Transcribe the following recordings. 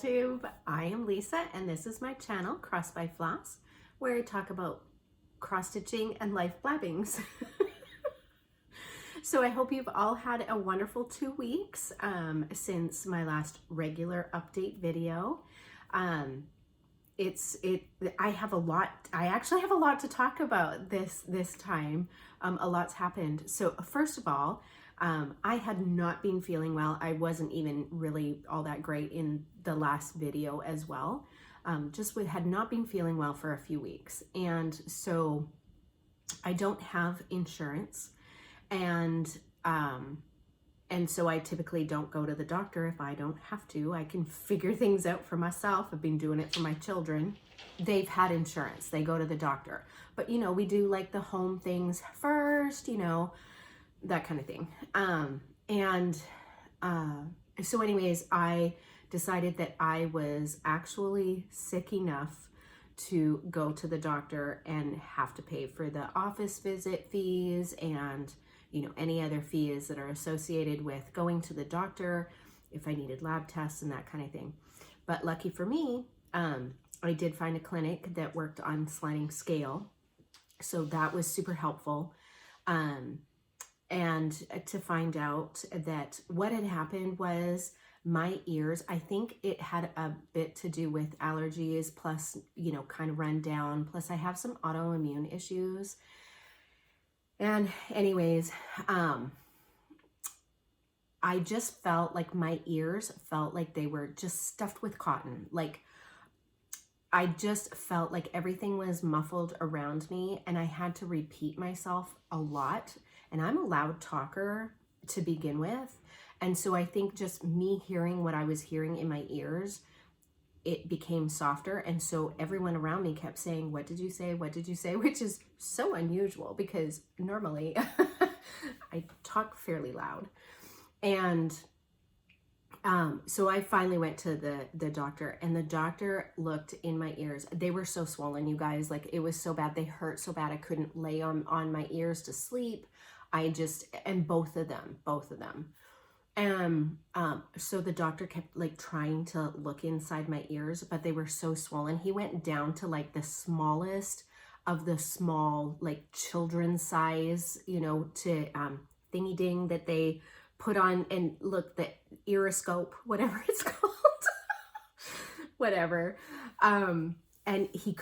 Flosstube. I am Lisa and this is my channel, Cross by Floss, where I talk about cross stitching and life blabbings. So I hope you've all had a wonderful 2 weeks since my last regular update video. I actually have a lot to talk about this time. A lot's happened. So first of all, I had not been feeling well. I wasn't even really all that great in the last video as well. Had not been feeling well for a few weeks. And so I don't have insurance. And so I typically don't go to the doctor if I don't have to. I can figure things out for myself. I've been doing it for my children. They've had insurance. They go to the doctor. But, you know, we do like the home things first, you know, that kind of thing. So anyways, I decided that I was actually sick enough to go to the doctor and have to pay for the office visit fees and, you know, any other fees that are associated with going to the doctor if I needed lab tests and that kind of thing. But lucky for me, I did find a clinic that worked on sliding scale. So that was super helpful. And to find out that what had happened was my ears, I think it had a bit to do with allergies, plus, you know, kind of run down. Plus I have some autoimmune issues. And anyways, I just felt like my ears felt like they were just stuffed with cotton. Like I just felt like everything was muffled around me and I had to repeat myself a lot. And I'm a loud talker to begin with. And so I think just me hearing what I was hearing in my ears, it became softer. And so everyone around me kept saying, "What did you say? What did you say?" Which is so unusual because normally I talk fairly loud. And so I finally went to the doctor, and the doctor looked in my ears. They were so swollen, you guys. Like it was so bad. They hurt so bad I couldn't lay on my ears to sleep. And both of them. So the doctor kept like trying to look inside my ears, but they were so swollen. He went down to like the smallest of the small, like children's size, you know, to thingy ding that they put on and look, the iriscope, whatever it's called, whatever. And he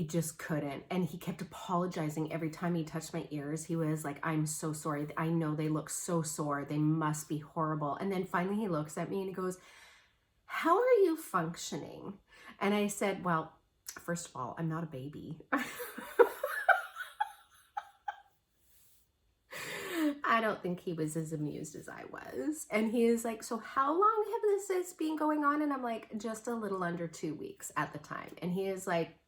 just couldn't. And he kept apologizing every time he touched my ears. He was like, "I'm so sorry. I know they look so sore. They must be horrible." And then finally he looks at me and he goes, "How are you functioning?" And I said, "Well, first of all, I'm not a baby." I don't think he was as amused as I was. And he is like, "So how long have this been going on?" And I'm like, "Just a little under 2 weeks at the time." And he is like,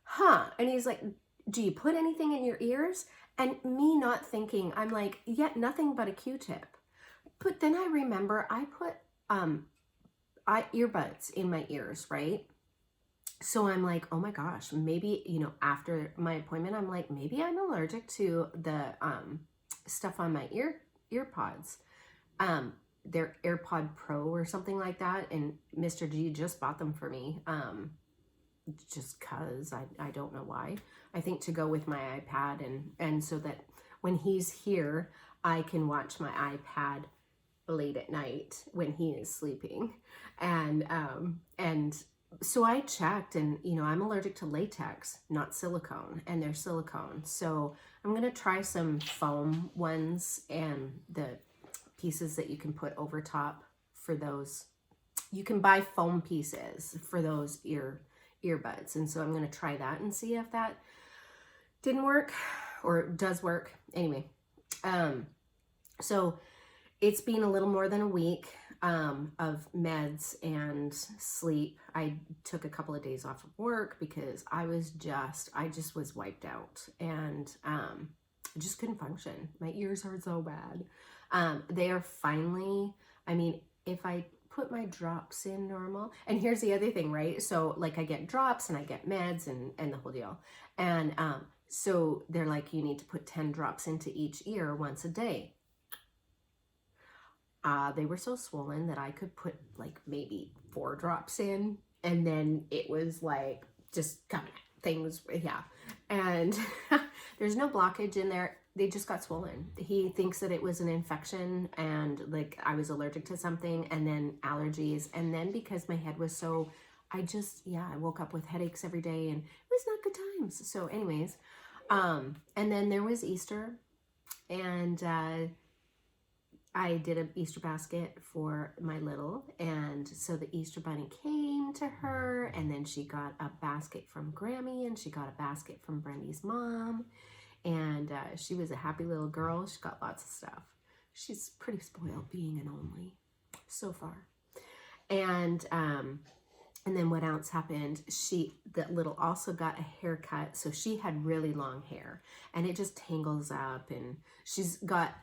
"Huh." And he's like, "Do you put anything in your ears?" And me not thinking, I'm like, "Yeah, nothing but a Q-tip." But then I remember I put earbuds in my ears, right? So I'm like, oh my gosh, maybe, you know, after my appointment, I'm like, maybe I'm allergic to the stuff on my earpods. They're AirPod Pro or something like that. And Mr. G just bought them for me. Just cause I don't know why. I think to go with my iPad and so that when he's here, I can watch my iPad late at night when he is sleeping. And so I checked, and you know, I'm allergic to latex, not silicone, and they're silicone. So I'm gonna try some foam ones and the pieces that you can put over top for those. You can buy foam pieces for those earbuds. And so I'm gonna try that and see if that didn't work or does work. Anyway, so it's been a little more than a week of meds and sleep. I took a couple of days off of work because I just was wiped out, and I just couldn't function. My ears are so bad. They are finally, I mean, if I put my drops in normal, and here's the other thing, right? So like I get drops and I get meds and the whole deal. And so they're like, you need to put 10 drops into each ear once a day. They were so swollen that I could put like maybe 4 drops in, and then it was like just coming out. Things, yeah. And there's no blockage in there. They just got swollen. He thinks that it was an infection and like I was allergic to something, and then allergies. And then because my head was so, I woke up with headaches every day, and it was not good times. So anyways, and then there was Easter, and I did an Easter basket for my little, and so the Easter bunny came to her, and then she got a basket from Grammy, and she got a basket from Brendy's mom, and she was a happy little girl. She got lots of stuff. She's pretty spoiled being an only so far. And then what else happened? The little also got a haircut, so she had really long hair, and it just tangles up, and she's got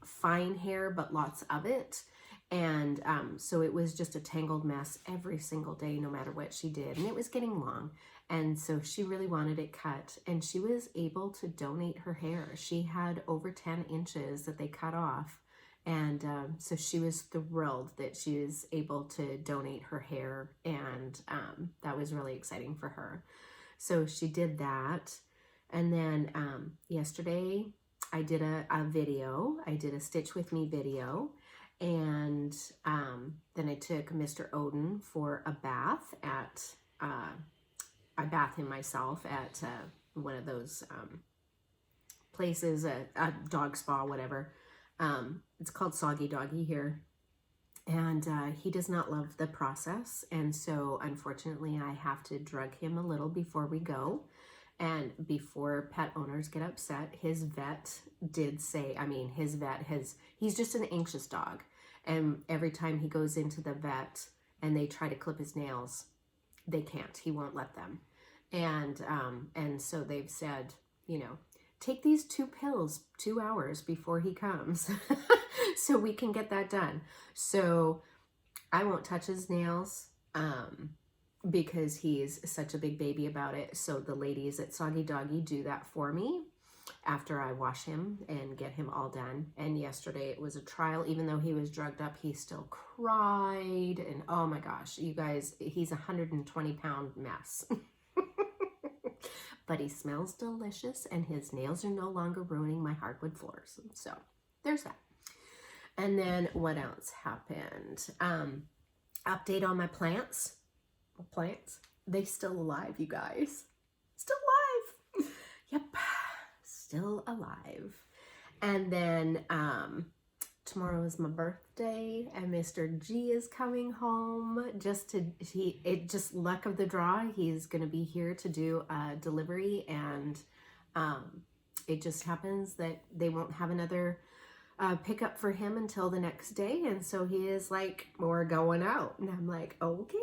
fine hair but lots of it, and so it was just a tangled mess every single day no matter what she did, and it was getting long, and so she really wanted it cut, and she was able to donate her hair. She had over 10 inches that they cut off, and so she was thrilled that she was able to donate her hair, and that was really exciting for her. So she did that, and then yesterday I did a video. I did a Stitch With Me video, and then I took Mr. Odin for a bath at, I bath him myself at one of those places, a dog spa, whatever. It's called Soggy Doggy here, and he does not love the process, and so unfortunately I have to drug him a little before we go. And before pet owners get upset, his vet did say, he's just an anxious dog. And every time he goes into the vet and they try to clip his nails, they can't, he won't let them. And so they've said, take these 2 pills 2 hours before he comes so we can get that done. So I won't touch his nails. Because he's such a big baby about it. So the ladies at Soggy Doggy do that for me after I wash him and get him all done. And yesterday it was a trial. Even though he was drugged up, he still cried. And oh my gosh, you guys, he's a 120-pound mess. But he smells delicious, and his nails are no longer ruining my hardwood floors. So there's that. And then what else happened? Update on my plants. They still alive, you guys. Still alive. Yep, still alive. And then tomorrow is my birthday, and Mr. G is coming home. Just luck of the draw. He's gonna be here to do a delivery, and it just happens that they won't have another pickup for him until the next day, and so he is like, we're going out, and I'm like, okay.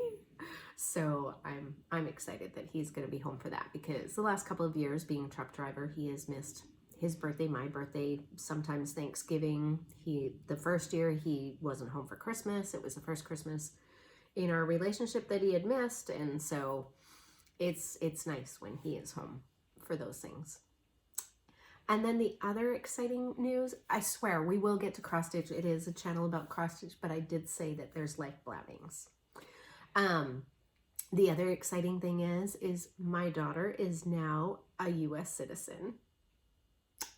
So I'm excited that he's going to be home for that, because the last couple of years being a truck driver, he has missed his birthday, my birthday, sometimes Thanksgiving. The first year he wasn't home for Christmas. It was the first Christmas in our relationship that he had missed, and so it's nice when he is home for those things. And then the other exciting news, I swear we will get to cross stitch. It is a channel about cross stitch, but I did say that there's life blabbings. The other exciting thing is my daughter is now a U.S. citizen.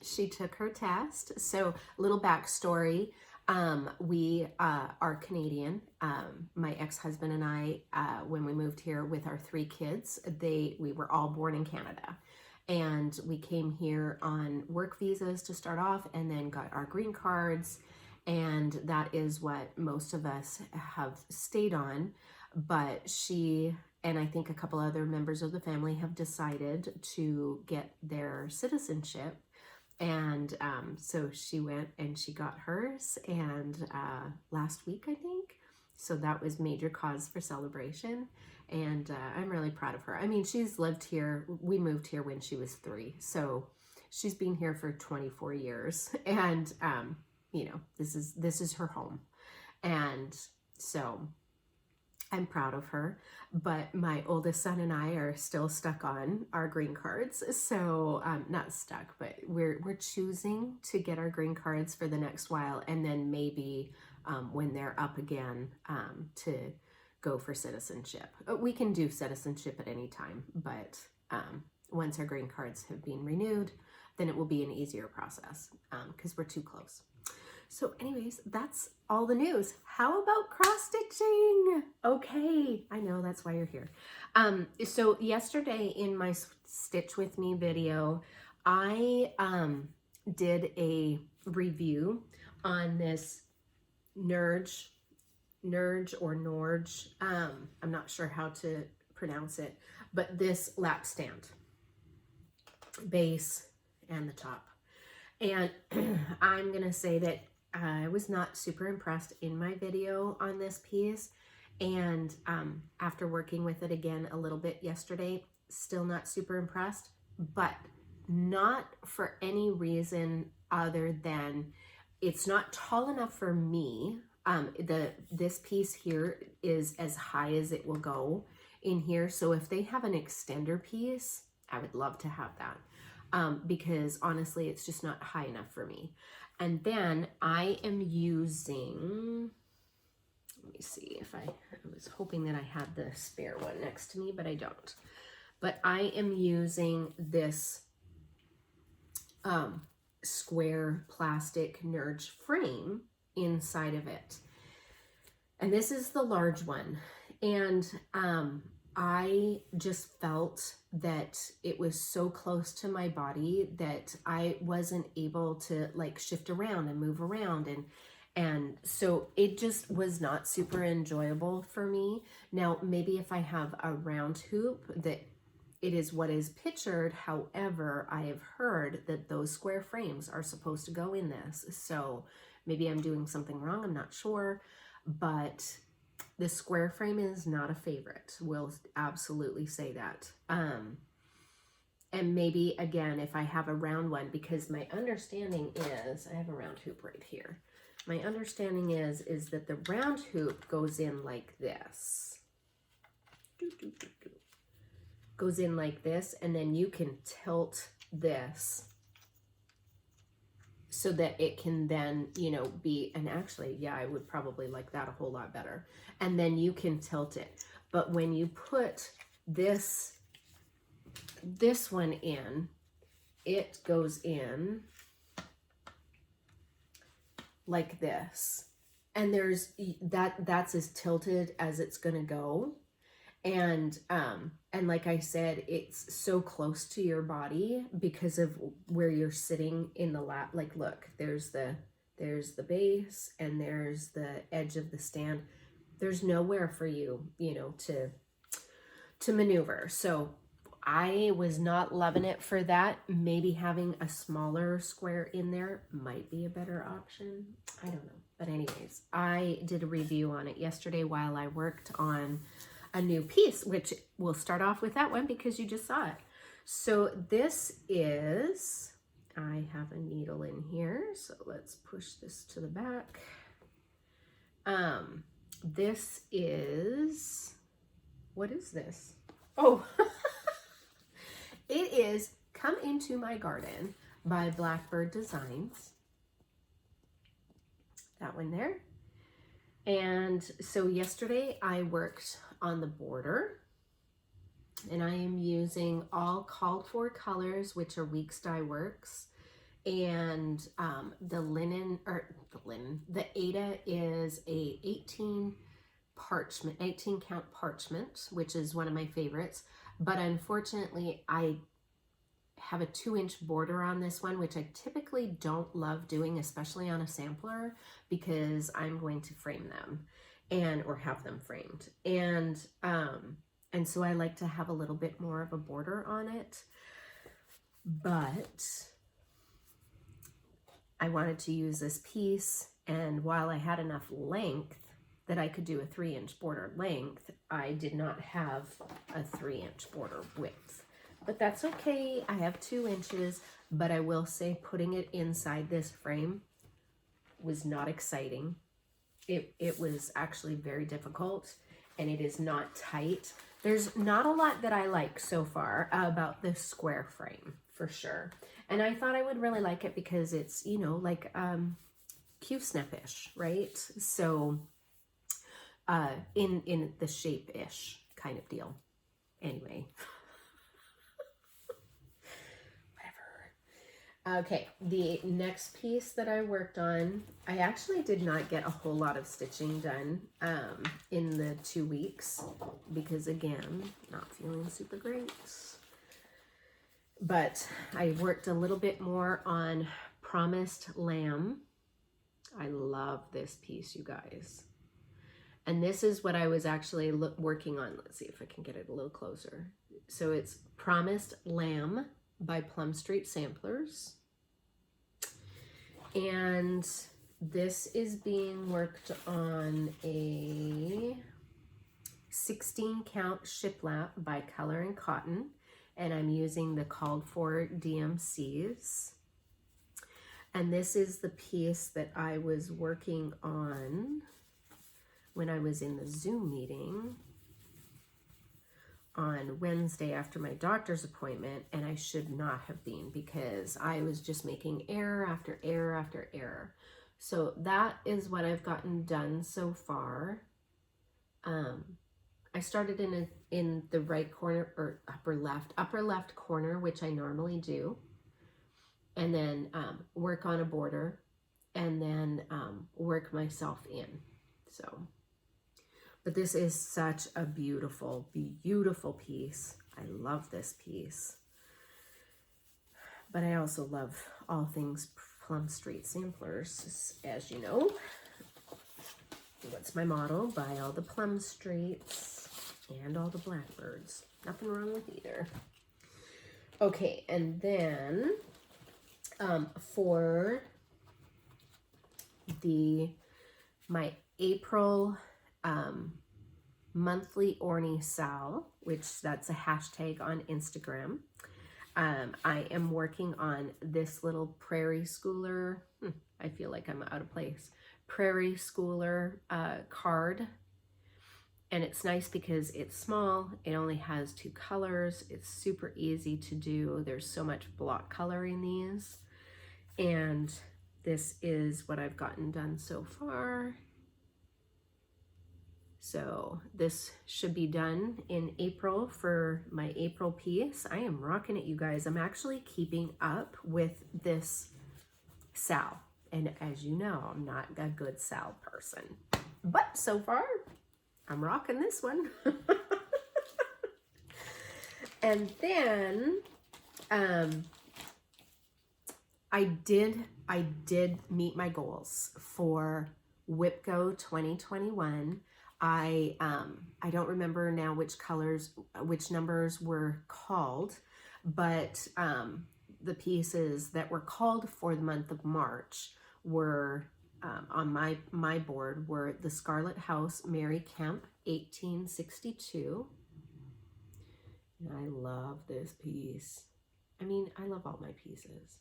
She took her test. So a little backstory. We are Canadian. My ex-husband and I, when we moved here with our 3 kids, we were all born in Canada. And we came here on work visas to start off, and then got our green cards. And that is what most of us have stayed on. But she and I think a couple other members of the family have decided to get their citizenship. And so she went and she got hers, and last week, I think. So that was major cause for celebration, and I'm really proud of her. I mean, she's lived here. We moved here when she was 3, so she's been here for 24 years, and this is her home, and so I'm proud of her. But my oldest son and I are still stuck on our green cards. So not stuck, but we're choosing to get our green cards for the next while, and then maybe when they're up again to go for citizenship. We can do citizenship at any time, but once our green cards have been renewed, then it will be an easier process because we're too close. So anyways, that's all the news. How about cross-stitching? Okay, I know that's why you're here. So yesterday in my Stitch With Me video, I did a review on this Nurge or Norge. I'm not sure how to pronounce it, but this lap stand, base and the top. And I'm gonna say that I was not super impressed in my video on this piece, and after working with it again a little bit yesterday, still not super impressed, but not for any reason other than it's not tall enough for me. This piece here is as high as it will go in here, so if they have an extender piece, I would love to have that. Because honestly, it's just not high enough for me. And then I am using, let me see if I was hoping that I had the spare one next to me, but I don't. But I am using this square plastic Nurge frame inside of it. And this is the large one. And I just felt that it was so close to my body that I wasn't able to like shift around and move around, and so it just was not super enjoyable for me. Now maybe if I have a round hoop that it is what is pictured. However, I have heard that those square frames are supposed to go in this, so maybe I'm doing something wrong, I'm not sure, but the square frame is not a favorite. We'll absolutely say that. And maybe, again, if I have a round one, because my understanding is, I have a round hoop right here. My understanding is that the round hoop goes in like this. Goes in like this, and then you can tilt this so that it can then, you know, be, and actually, yeah, I would probably like that a whole lot better. And then you can tilt it. But when you put this one in, it goes in like this. And there's, that's as tilted as it's gonna go. And like I said, it's so close to your body because of where you're sitting in the lap. Like, look, there's the base and there's the edge of the stand. There's nowhere for you, you know, to maneuver. So I was not loving it for that. Maybe having a smaller square in there might be a better option. I don't know. But anyways, I did a review on it yesterday while I worked on a new piece, which we'll start off with that one because you just saw it. So this is, I have a needle in here, so let's push this to the back. This is, what is this? Oh, it is Come Into My Garden by Blackbird Designs. That one there. And so yesterday I worked on the border, and I am using all called for colors, which are Weeks Dye Works, and the Ada is a 18 count parchment, which is one of my favorites, but unfortunately I have a 2-inch border on this one, which I typically don't love doing, especially on a sampler, because I'm going to frame them or have them framed. And so I like to have a little bit more of a border on it, but I wanted to use this piece, and while I had enough length that I could do a 3-inch border length, I did not have a 3-inch border width. But that's okay, I have 2 inches, but I will say putting it inside this frame was not exciting. It was actually very difficult, and it is not tight. There's not a lot that I like so far about this square frame, for sure. And I thought I would really like it because it's, you know, like Q-snap-ish, right? So in the shape-ish kind of deal. Anyway. Whatever. Okay, the next piece that I worked on, I actually did not get a whole lot of stitching done in the 2 weeks because, again, not feeling super great. But I worked a little bit more on Promised Lamb. I love this piece, you guys. And this is what I was actually working on. Let's see if I can get it a little closer. So it's Promised Lamb by Plum Street Samplers. And this is being worked on a 16 count shiplap by Color and Cotton. And I'm using the called for DMCs. And this is the piece that I was working on when I was in the Zoom meeting on Wednesday after my doctor's appointment, and I should not have been because I was just making error after error after error. So that is what I've gotten done so far. I started in the right corner or upper left corner, which I normally do, and then work on a border, and then work myself in. So, but this is such a beautiful, beautiful piece. I love this piece. But I also love all things Plum Street Samplers, as you know. What's my motto? Buy all the Plum Streets and all the Blackbirds. Nothing wrong with either. Okay, and then for my April monthly Orny Sal, which that's a hashtag on Instagram. I am working on this little Prairie Schooler. I feel like I'm out of place. Prairie Schooler card. And it's nice because it's small. It only has 2 colors. It's super easy to do. There's so much block color in these. And this is what I've gotten done so far. So this should be done in April for my April piece. I am rocking it, you guys. I'm actually keeping up with this Sal. And as you know, I'm not a good Sal person. But so far, I'm rocking this one. And then I did meet my goals for WIPGO 2021. I don't remember now which numbers were called, but the pieces that were called for the month of March were on my board were the Scarlett House Mary Kemp 1862. And I love this piece. I mean, I love all my pieces.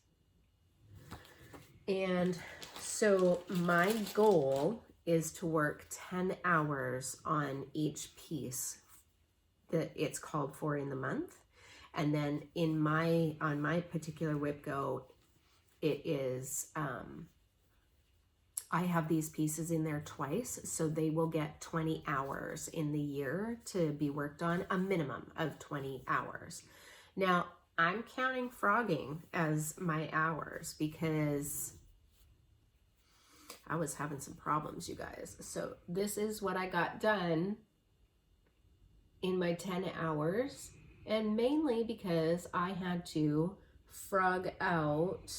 And so my goal is to work 10 hours on each piece that it's called for in the month. And then on my particular WIPGO, it is, I have these pieces in there twice, so they will get 20 hours in the year to be worked on, a minimum of 20 hours. Now, I'm counting frogging as my hours because I was having some problems, you guys. So this is what I got done in my 10 hours, and mainly because I had to frog out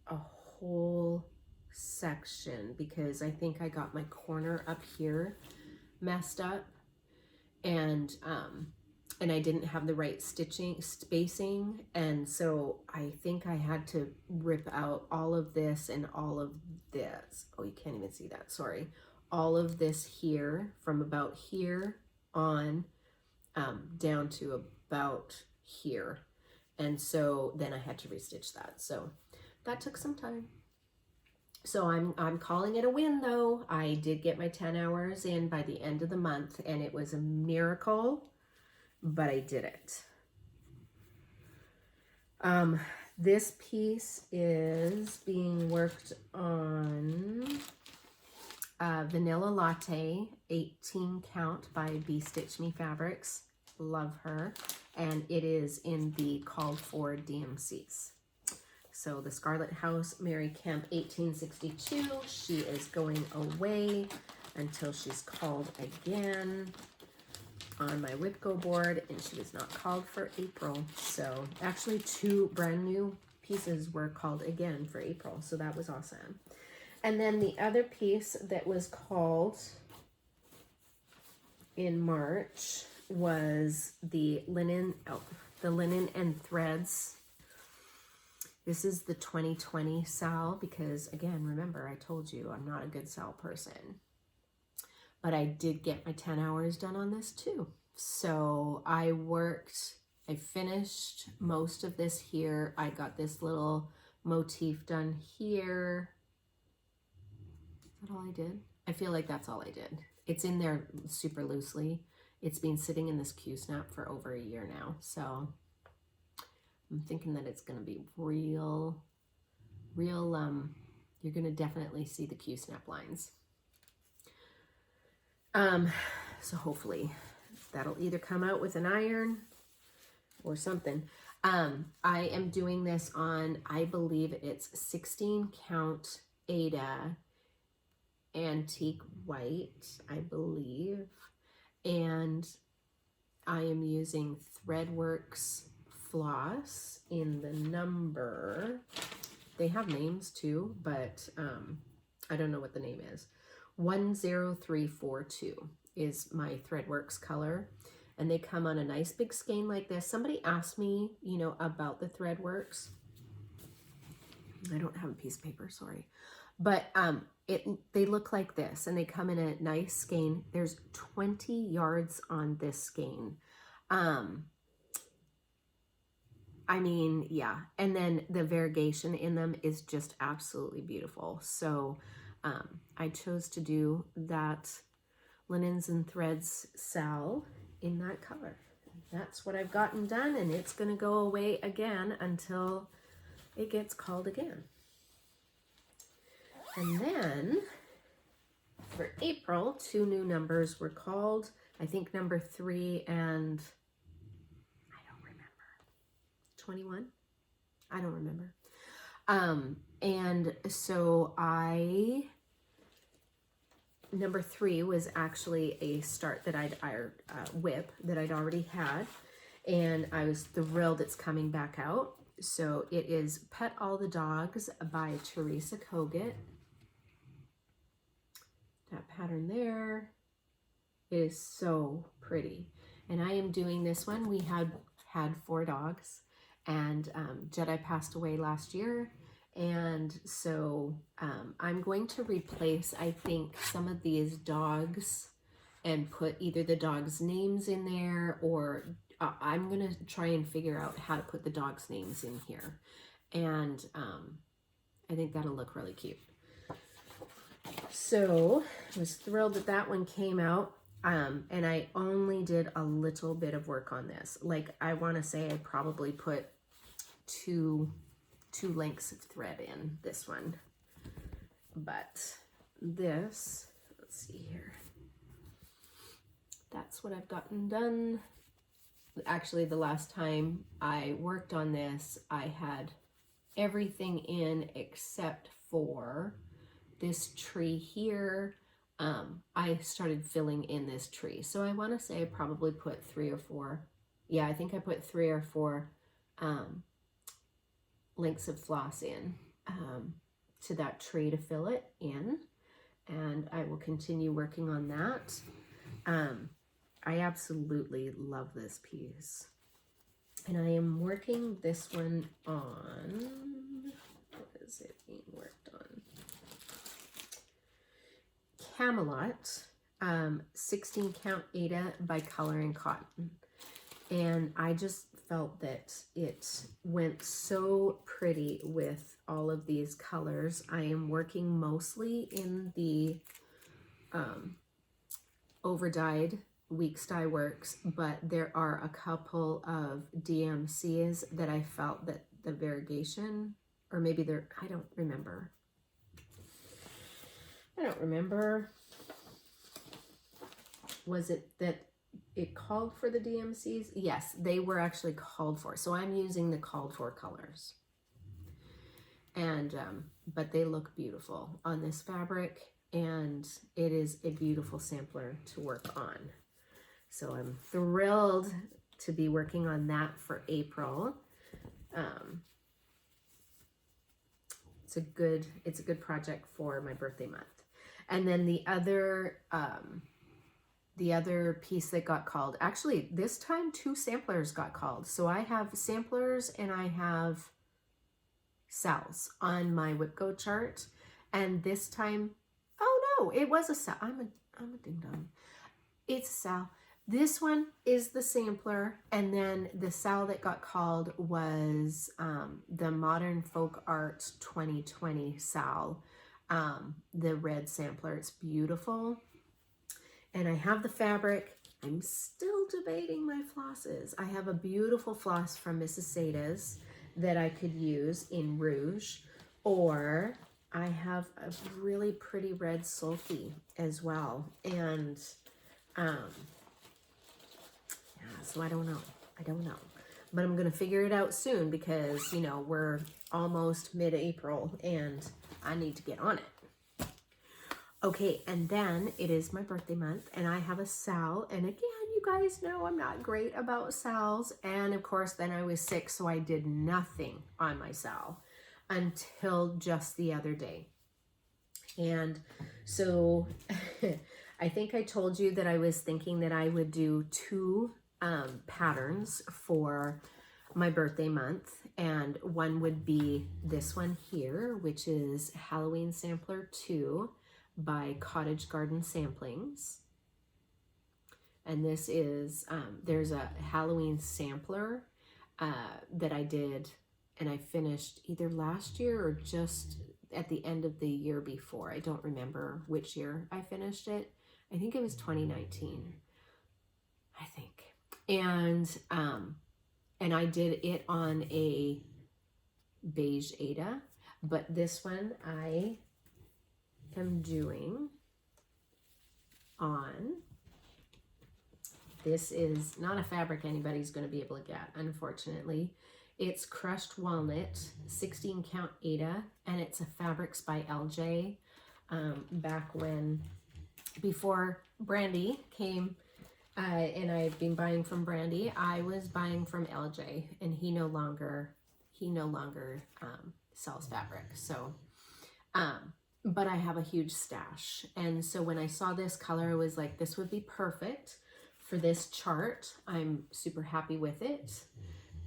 a whole section because I think I got my corner up here messed up, and I didn't have the right stitching spacing, and so I think I had to rip out all of this and all of this. Oh, you can't even see that, sorry. All of this here from about here on down to about here, and so then I had to restitch that. So that took some time. So I'm calling it a win though. I did get my 10 hours in by the end of the month, and it was a miracle, but I did it. This piece is being worked on Vanilla Latte 18 count by Bee Stitch Me Fabrics. Love her. And it is in the called for DMCs. So the Scarlett House, Mary Kemp 1862. She is going away until she's called again on my Whipco board, and she was not called for April. So actually 2 brand new pieces were called again for April. So that was awesome. And then the other piece that was called in March was the linen and threads. This is the 2020 Sal, because again, remember I told you I'm not a good Sal person. But I did get my 10 hours done on this too. So I finished most of this here. I got this little motif done here. Is that all I did? I feel like that's all I did. It's in there super loosely. It's been sitting in this Q-snap for over a year now. So I'm thinking that it's going to be real, you're going to definitely see the Q-snap lines. So hopefully that'll either come out with an iron or something. I am doing this on, I believe it's 16 count Ada antique white, I believe. And I am using Threadworks floss in the number, they have names too, but I don't know what the name is. 10342 is my Threadworks color, and they come on a nice big skein like this. Somebody asked me, you know, about the Threadworks. I don't have a piece of paper, sorry. But they look like this, and they come in a nice skein. There's 20 yards on this skein. I mean, yeah. And then the variegation in them is just absolutely beautiful. So I chose to do that Linens and Threads Sal in that color. That's what I've gotten done, and it's going to go away again until it gets called again. And then for April, 2 new numbers were called. I think number 3 and I don't remember. 21? I don't remember. And so number 3 was actually a start that whip that I'd already had, and I was thrilled it's coming back out. So it is Pet All the Dogs by Teresa Kogut. That pattern there is so pretty. And I am doing this one. We had 4 dogs, and Jedi passed away last year. And so I'm going to replace, I think, some of these dogs and put either the dogs' names in there, or I'm going to try and figure out how to put the dogs' names in here. And I think that'll look really cute. So I was thrilled that that one came out. And I only did a little bit of work on this. Like, I want to say I probably put two lengths of thread in this one. But this, let's see here. That's what I've gotten done. Actually, the last time I worked on this, I had everything in except for this tree here. I started filling in this tree. So I want to say I probably put 3 or 4. Yeah, I think I put 3 or 4 lengths of floss in to that tree to fill it in. And I will continue working on that. I absolutely love this piece. And I am working this one on, what is it being worked on? Camelot, 16 count Ada by Color and Cotton. And I just felt that it went so pretty with all of these colors. I am working mostly in the overdyed Weeks Dye Works, but there are a couple of DMCs that I felt that the variegation, or maybe they're, I don't remember. Was it that it called for the DMCs? Yes, they were actually called for. So I'm using the called for colors. And, but they look beautiful on this fabric, and it is a beautiful sampler to work on. So I'm thrilled to be working on that for April. It's a good project for my birthday month. And then the other piece that got called, actually this time 2 samplers got called. So I have samplers and I have sals on my WhipGo chart. And this time, oh no, it was a sal. I'm a ding dong. It's a sal. This one is the sampler, and then the sal that got called was the Modern Folk Art 2020 sal, the red sampler. It's beautiful. And I have the fabric. I'm still debating my flosses. I have a beautiful floss from Mrs. Sada's that I could use in Rouge, or I have a really pretty red sulky as well. And so I don't know, but I'm gonna figure it out soon, because you know we're almost mid-April and I need to get on it. Okay, and then it is my birthday month, and I have a sal, and again, you guys know I'm not great about sals, and of course then I was sick, so I did nothing on my sal until just the other day. And so I think I told you that I was thinking that I would do 2 patterns for my birthday month, and one would be this one here, which is Halloween Sampler 2 by Cottage Garden Samplings. And this is there's a Halloween sampler that I did, and I finished either last year or just at the end of the year before. I don't remember which year I finished it. I think it was 2019, I think. And I did it on a beige Aida, but this one I am doing on, this is not a fabric anybody's going to be able to get, unfortunately. It's crushed walnut, 16 count Aida, and it's a Fabrics by LJ. Back when, before Brandy came, and I've been buying from Brandy, I was buying from LJ, and he no longer sells fabric. So, but I have a huge stash, and so when I saw this color, I was like, this would be perfect for this chart. I'm super happy with it.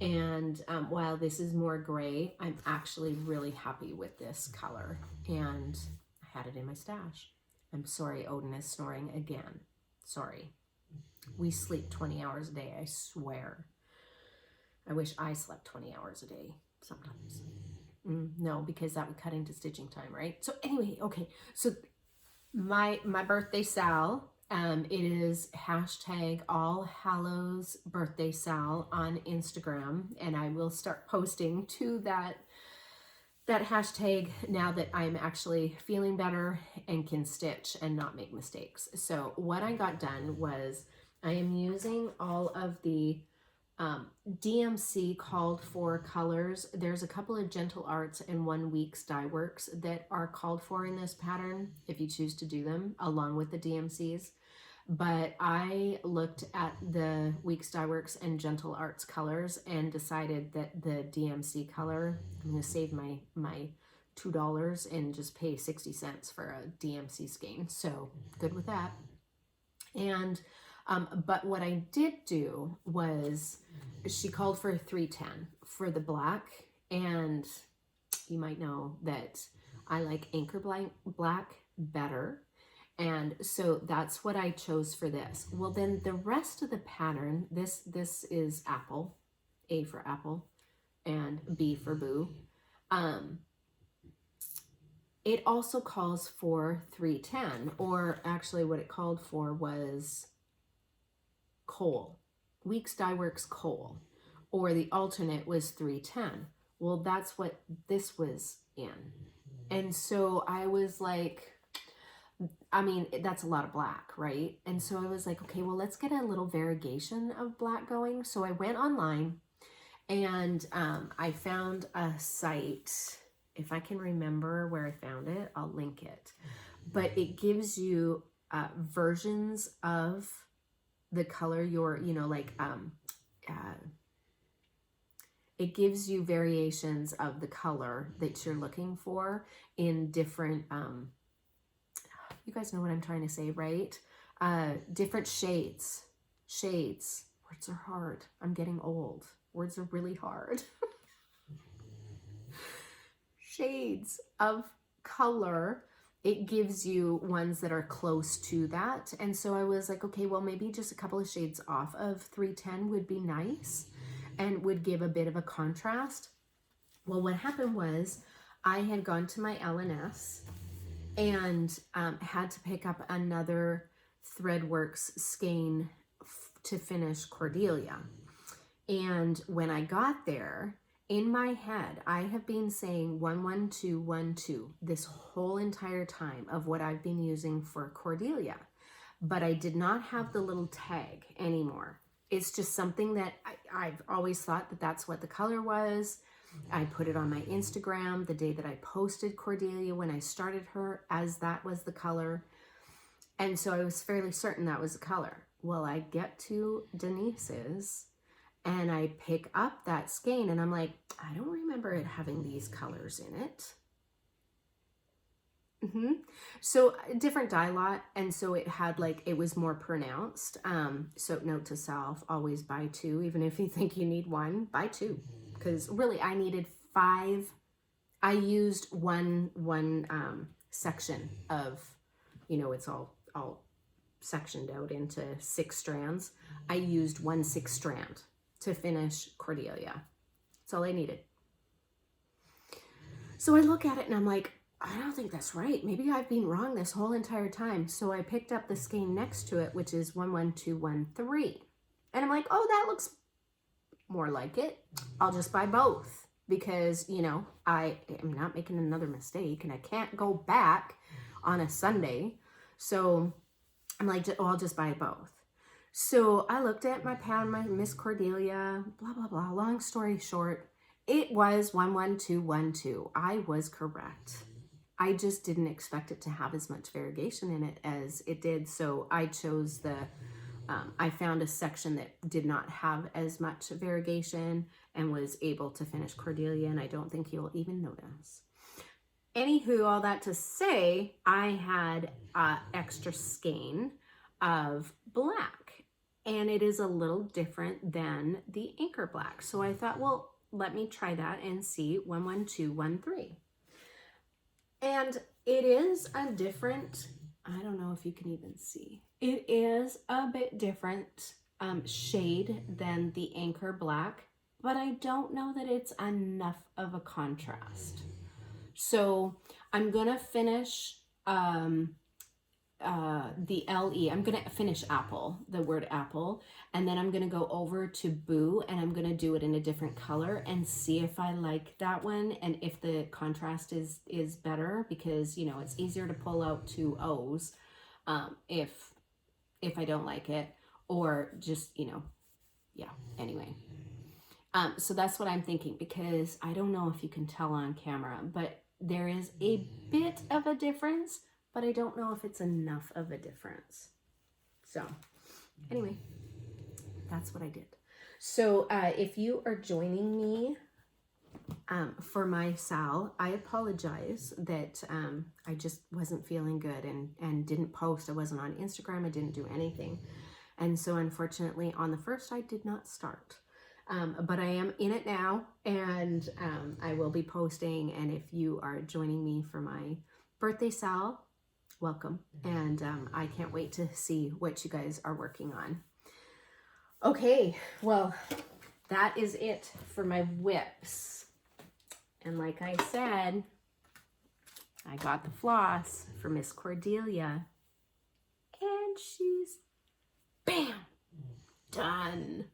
And while this is more gray, I'm actually really happy with this color, and I had it in my stash. I'm sorry, Odin is snoring again. Sorry. We sleep 20 hours a day, I swear. I wish I slept 20 hours a day sometimes. No, because that would cut into stitching time, right? So anyway, okay. So my birthday sal, it is hashtag All Hallows Birthday Sal on Instagram, and I will start posting to that hashtag now that I'm actually feeling better and can stitch and not make mistakes. So what I got done was I am using all of the DMC called for colors. There's a couple of Gentle Arts and 1 Week's Dye Works that are called for in this pattern if you choose to do them along with the DMCs. But I looked at the Week's Dye Works and Gentle Arts colors and decided that the DMC color, I'm going to save my $2 and just pay 60 cents for a DMC skein. So good with that. And but what I did do was she called for 310 for the black, and you might know that I like Anchor Black better. And so that's what I chose for this. Well, then the rest of the pattern, this is apple, A for apple, and B for boo. It also calls for 310, or actually what it called for was coal. Week's Dye Works coal, or the alternate was 310. Well, that's what this was in. And so I was like, I mean, that's a lot of black, right? And so I was like, okay, well, let's get a little variegation of black going. So I went online and I found a site. If I can remember where I found it, I'll link it. But it gives you versions of the color you're, you know, like, it gives you variations of the color that you're looking for in different, you guys know what I'm trying to say, right? Different shades. Words are hard. I'm getting old. Words are really hard. Shades of color. It gives you ones that are close to that. And so I was like, okay, well, maybe just a couple of shades off of 310 would be nice and would give a bit of a contrast. Well, what happened was I had gone to my L&S and had to pick up another Threadworks skein to finish Cordelia. And when I got there, in my head, I have been saying 11212 this whole entire time of what I've been using for Cordelia, but I did not have the little tag anymore. It's just something that I've always thought that that's what the color was. I put it on my Instagram the day that I posted Cordelia when I started her, as that was the color. And so I was fairly certain that was the color. Well, I get to Denise's and I pick up that skein and I'm like, I don't remember it having these colors in it. So a different dye lot, and so it had like, it was more pronounced. So note to self, always buy two, even if you think you need one, buy two, because really I needed 5. I used one section of, you know, it's all sectioned out into 6 strands. I used 1 6 strand to finish Cordelia. That's all I needed. So I look at it and I'm like, I don't think that's right. Maybe I've been wrong this whole entire time. So I picked up the skein next to it, which is 11213. And I'm like, oh, that looks more like it. I'll just buy both because, you know, I am not making another mistake and I can't go back on a Sunday. So I'm like, oh, I'll just buy both. So I looked at my pound, my Miss Cordelia, blah, blah, blah. Long story short, it was 11212. I was correct. I just didn't expect it to have as much variegation in it as it did. So I chose the, I found a section that did not have as much variegation and was able to finish Cordelia, and I don't think you'll even notice. Anywho, all that to say, I had extra skein of black, and it is a little different than the Anchor Black. So I thought, well, let me try that and see 11213. And it is a different, I don't know if you can even see, it is a bit different shade than the Anchor Black, but I don't know that it's enough of a contrast. So I'm gonna finish the LE. I'm gonna finish apple, the word apple, and then I'm gonna go over to Boo and I'm gonna do it in a different color and see if I like that one and if the contrast is better, because you know it's easier to pull out 2 O's if I don't like it, or just, you know, yeah, anyway. So that's what I'm thinking, because I don't know if you can tell on camera, but there is a bit of a difference, but I don't know if it's enough of a difference. So anyway, that's what I did. So if you are joining me for my Sal, I apologize that I just wasn't feeling good and didn't post. I wasn't on Instagram. I didn't do anything. And so unfortunately on the 1st, I did not start. But I am in it now, and I will be posting. And if you are joining me for my birthday Sal, welcome. And I can't wait to see what you guys are working on. Okay, well, that is it for my whips. And like I said, I got the floss for Miss Cordelia, and she's, bam, done.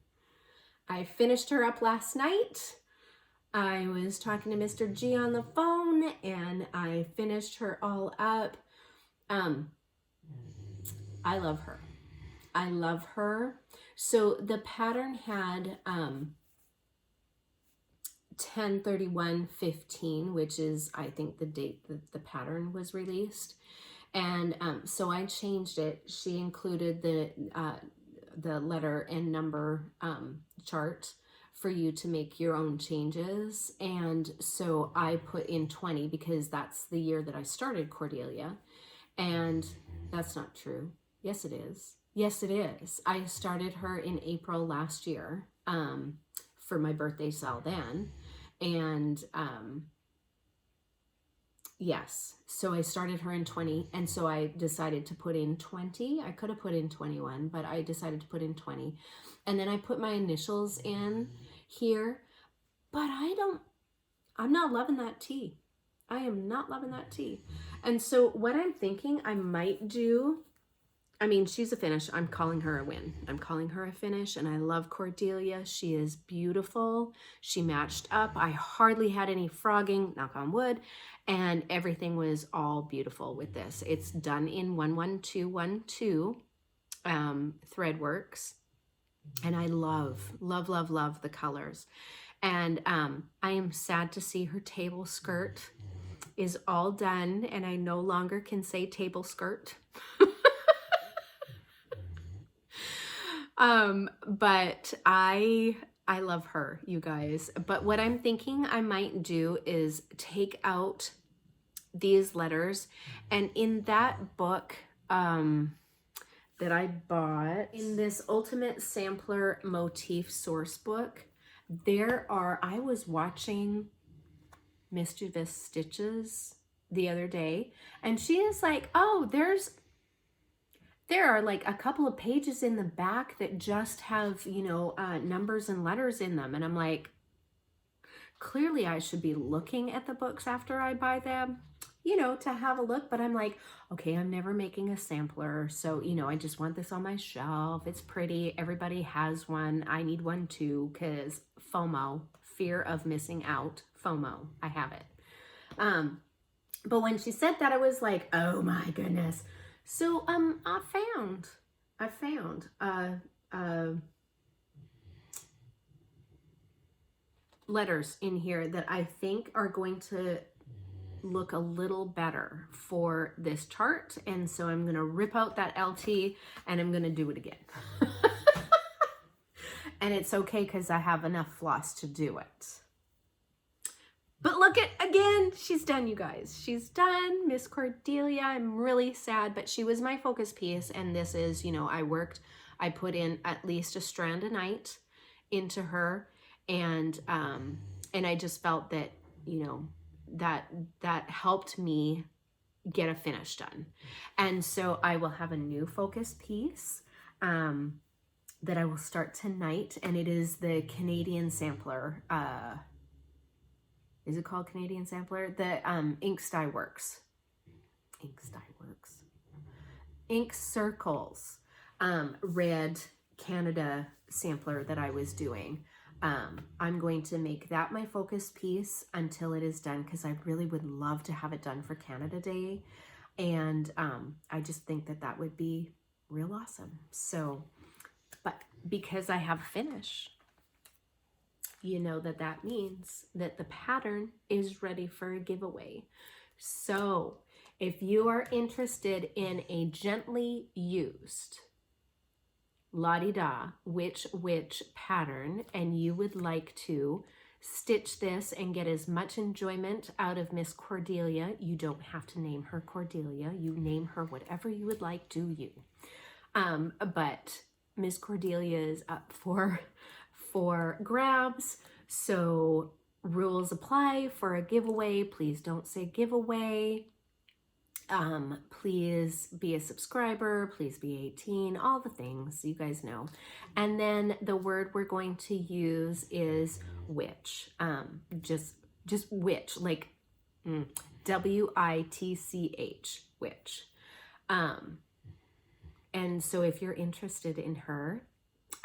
I finished her up last night. I was talking to Mr. G on the phone and I finished her all up. I love her. I love her. So the pattern had 10/31/15, which is, I think, the date that the pattern was released. And so I changed it. She included the letter and number chart for you to make your own changes. And so I put in 20 because that's the year that I started Cordelia. And that's not true. Yes, it is. Yes, it is. I started her in April last year for my birthday sale then. And yes, so I started her in 20, and so I decided to put in 20. I could have put in 21, but I decided to put in 20. And then I put my initials in here, but I'm not loving that T. I am not loving that T. And so what I'm thinking I might do, I mean, she's a finish. I'm calling her a win. I'm calling her a finish, and I love Cordelia. She is beautiful. She matched up. I hardly had any frogging, knock on wood, and everything was all beautiful with this. It's done in 11212 Threadworks, and I love, love, love, love the colors. And I am sad to see her table skirt is all done, and I no longer can say table skirt. But I love her, you guys. But what I'm thinking I might do is take out these letters, and in that book that I bought, in this Ultimate Sampler Motif Source Book, I was watching Mischievous Stitches the other day, and she is like, oh, there are like a couple of pages in the back that just have, you know, numbers and letters in them. And I'm like, clearly I should be looking at the books after I buy them, you know, to have a look. But I'm like, okay, I'm never making a sampler. So, you know, I just want this on my shelf. It's pretty. Everybody has one. I need one too, because FOMO, fear of missing out. FOMO, I have it. But when she said that, I was like, oh my goodness. So I found letters in here that I think are going to look a little better for this chart, and so I'm gonna rip out that LT and I'm gonna do it again. And it's okay because I have enough floss to do it. But look at, again, she's done, you guys. She's done, Miss Cordelia. I'm really sad, but she was my focus piece. And this is, you know, I put in at least a strand a night into her. And I just felt that, you know, that helped me get a finish done. And so I will have a new focus piece that I will start tonight. And it is the Canadian Sampler, is it called Canadian Sampler? The Ink Works. Ink Circles red Canada sampler that I was doing. I'm going to make that my focus piece until it is done, because I really would love to have it done for Canada Day. And I just think that that would be real awesome. So, but because I have a finish, you know that means that the pattern is ready for a giveaway. So if you are interested in a gently used la-di-da witch pattern, and you would like to stitch this and get as much enjoyment out of Miss Cordelia, you don't have to name her Cordelia. You name her whatever you would like, do you? But Miss Cordelia is up for grabs, so rules apply for a giveaway. Please don't say giveaway. Please be a subscriber, please be 18, all the things you guys know. And then the word we're going to use is witch. Just witch, like W-I-T-C-H, witch. And so if you're interested in her,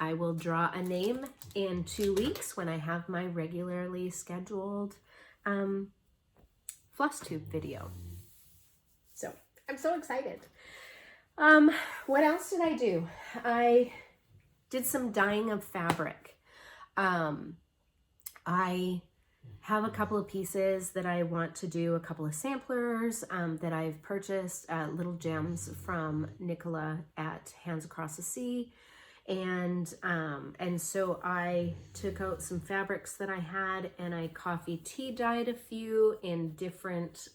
I will draw a name in 2 weeks when I have my regularly scheduled Flosstube video. So I'm so excited. What else did I do? I did some dyeing of fabric. I have a couple of pieces that I want to do, a couple of samplers that I've purchased, little gems from Nicola at Hands Across the Sea. And so I took out some fabrics that I had, and I coffee tea dyed a few in different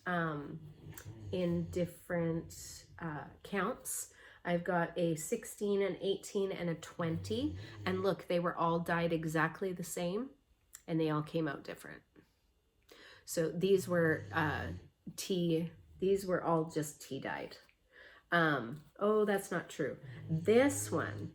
counts. I've got a 16, an 18, and a 20. And look, they were all dyed exactly the same, and they all came out different. So these were these were all just tea dyed. Oh, that's not true. This one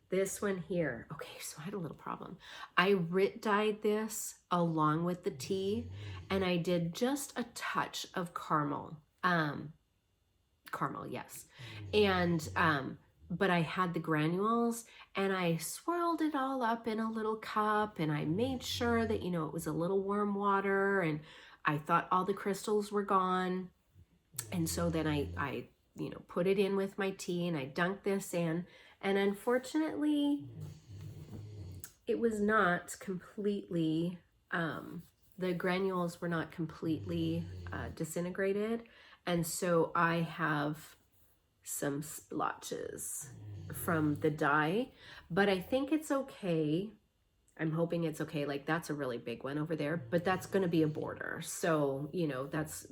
here. Okay, so I had a little problem. I Rit dyed this along with the tea, and I did just a touch of caramel. Caramel, yes. And but I had the granules, and I swirled it all up in a little cup, and I made sure that, you know, it was a little warm water, and I thought all the crystals were gone. And so then I you know, put it in with my tea, and I dunked this in, and unfortunately it was not completely, the granules were not completely disintegrated, and so I have some splotches from the dye, but I think it's okay. I'm hoping it's okay. Like, that's a really big one over there, but that's going to be a border. So, you know, that's,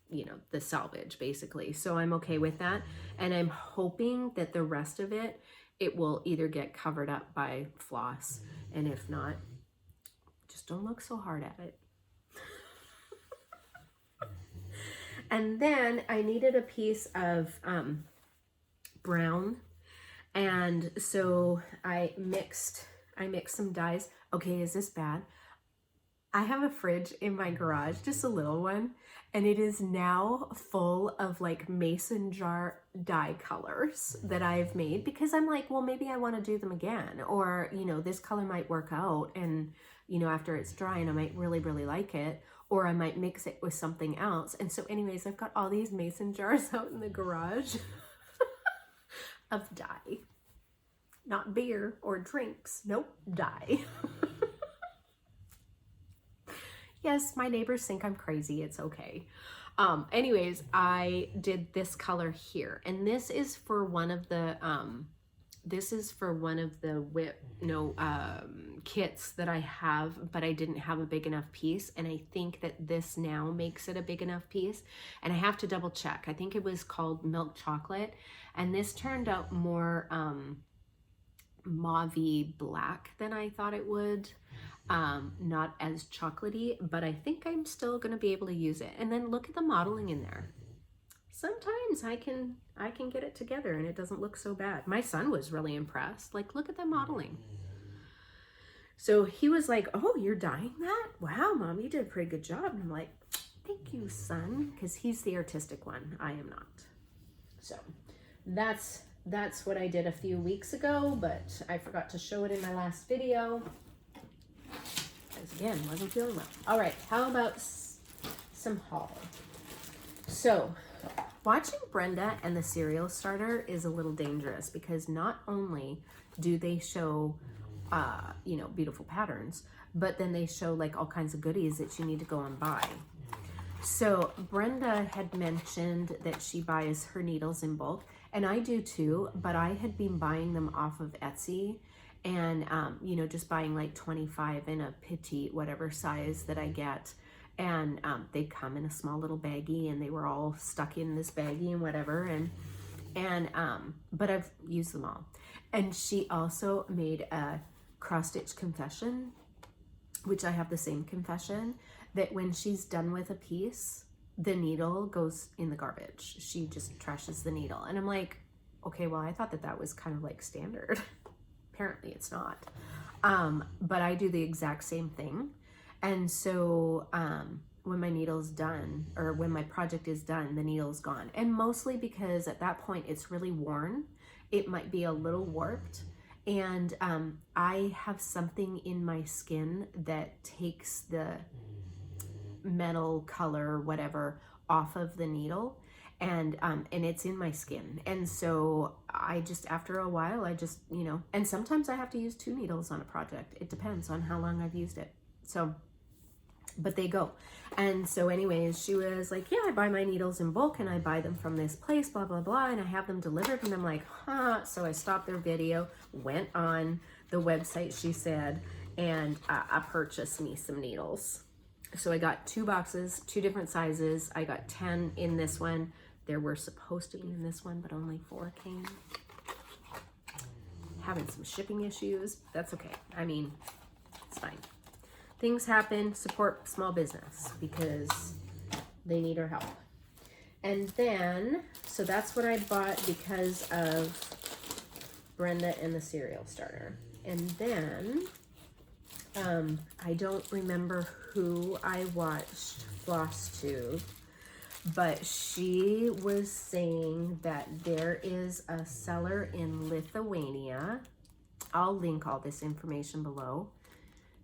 you know, the salvage basically. So I'm okay with that. And I'm hoping that the rest of it, it will either get covered up by floss, and if not, just don't look so hard at it. And then I needed a piece of brown, and so I mixed some dyes. Okay, is this bad? I have a fridge in my garage, just a little one, and it is now full of like mason jar dye colors that I've made, because I'm like, well, maybe I want to do them again, or, you know, this color might work out, and, you know, after it's dry, and I might really, really like it, or I might mix it with something else. And so anyways, I've got all these mason jars out in the garage of dye. Not beer or drinks, nope, dye. Yes, my neighbors think I'm crazy, it's okay. Anyways, I did this color here, and this is for one of the kits that I have, but I didn't have a big enough piece, and I think that this now makes it a big enough piece, and I have to double check. I think it was called Milk Chocolate, and this turned out more mauve-y black than I thought it would. Not as chocolatey, but I think I'm still going to be able to use it. And then look at the modeling in there. Sometimes I can get it together and it doesn't look so bad. My son was really impressed. Like, look at the modeling. So he was like, oh, you're dyeing that? Wow, Mom, you did a pretty good job. And I'm like, thank you, son, because he's the artistic one. I am not. So that's what I did a few weeks ago, but I forgot to show it in my last video. Because again, wasn't feeling well. All right, how about some haul? So watching Brenda and the cereal starter is a little dangerous, because not only do they show you know, beautiful patterns, but then they show like all kinds of goodies that you need to go and buy. So Brenda had mentioned that she buys her needles in bulk, and I do too, but I had been buying them off of Etsy, and you know, just buying like 25 in a petite whatever size that I get, and they come in a small little baggie, and they were all stuck in this baggie and whatever, and but I've used them all. And she also made a cross stitch confession, which I have the same confession, that when she's done with a piece, the needle goes in the garbage. She just trashes the needle. And I'm like, okay, well, I thought that was kind of like standard. Apparently it's not. But I do the exact same thing. And so when my needle's done, or when my project is done, the needle's gone. And mostly because at that point it's really worn. It might be a little warped, And I have something in my skin that takes the metal color, whatever, off of the needle, and it's in my skin. And so I just, after a while, I just, you know, and sometimes I have to use 2 needles on a project. It depends on how long I've used it. So, but they go. And so anyways, she was like, yeah, I buy my needles in bulk and I buy them from this place, blah, blah, blah. And I have them delivered. And I'm like, huh. So I stopped their video, went on the website, she said, and I purchased me some needles. So I got 2 boxes, 2 different sizes. I got 10 in this one. There were supposed to be in this one, but only 4 came. Having some shipping issues. That's okay. I mean, it's fine. Things happen. Support small business because they need our help. And then, so that's what I bought because of Brenda and the cereal starter. And then, I don't remember who I watched Flosstube, but she was saying that there is a seller in Lithuania. I'll link all this information below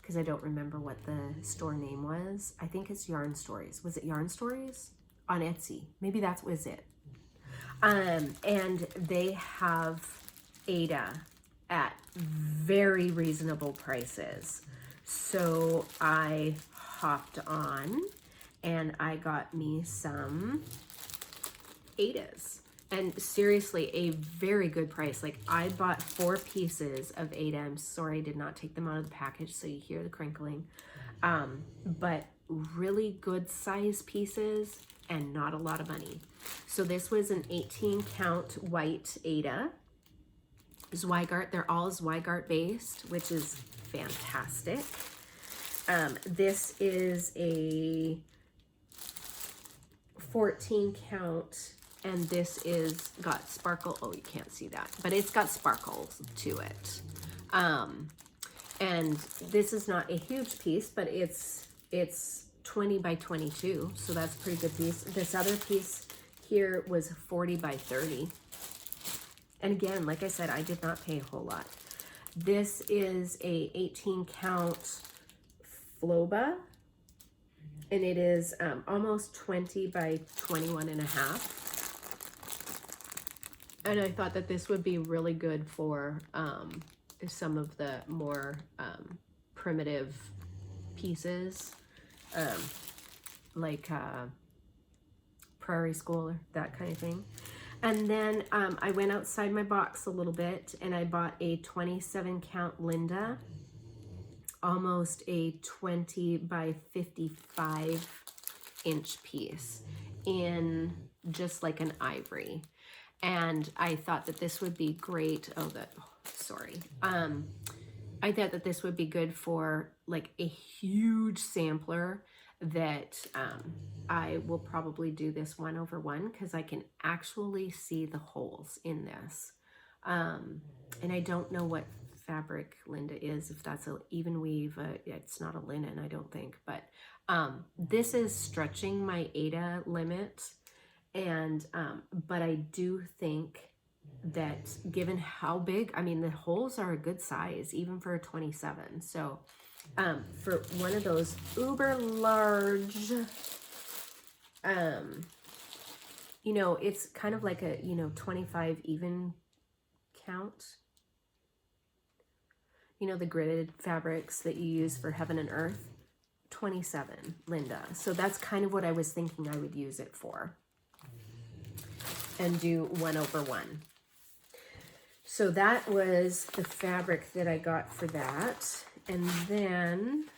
because I don't remember what the store name was. I think it's Yarn Stories. Was it Yarn Stories? On Etsy. Maybe that was it. And they have Ada at very reasonable prices. So I hopped on and I got me some Adas. And seriously, a very good price. Like, I bought 4 pieces of Ada. I'm sorry I did not take them out of the package so you hear the crinkling. But really good size pieces and not a lot of money. So this was an 18 count white Ada. Zweigart, they're all Zweigart based, which is fantastic. This is a 14 count, and this is got sparkle. Oh, you can't see that, but it's got sparkles to it. And this is not a huge piece, but it's 20 by 22, so that's a pretty good piece. This other piece here was 40 by 30. And again, like I said, I did not pay a whole lot. This is a 18 count Floba, and it is almost 20 by 21 and a half. And I thought that this would be really good for some of the more primitive pieces, like Prairie Schooler, that kind of thing. And then I went outside my box a little bit and I bought a 27 count Linda, almost a 20 by 55 inch piece in just like an ivory. And I thought that this would be great. I thought that this would be good for like a huge sampler that I will probably do this 1/1 because I can actually see the holes in this. And I don't know what fabric Linda is, if that's an even weave. It's not a linen, I don't think, but this is stretching my Ada limit. And but I do think that given how big, I mean, the holes are a good size even for a 27. So for one of those uber large, you know, it's kind of like a, you know, 25 even count, you know, the gridded fabrics that you use for heaven and earth. 27 Linda. So that's kind of what I was thinking I would use it for, and do 1/1. So that was the fabric that I got for that. And then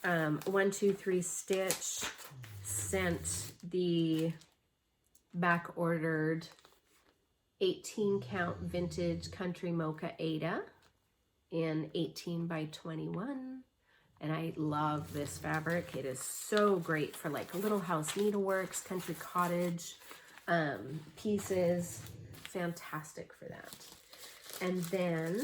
123 Stitch sent the back ordered 18 count vintage country mocha Ada in 18 by 21. And I love this fabric. It is so great for like Little House Needleworks, Country Cottage pieces. Fantastic for that. And then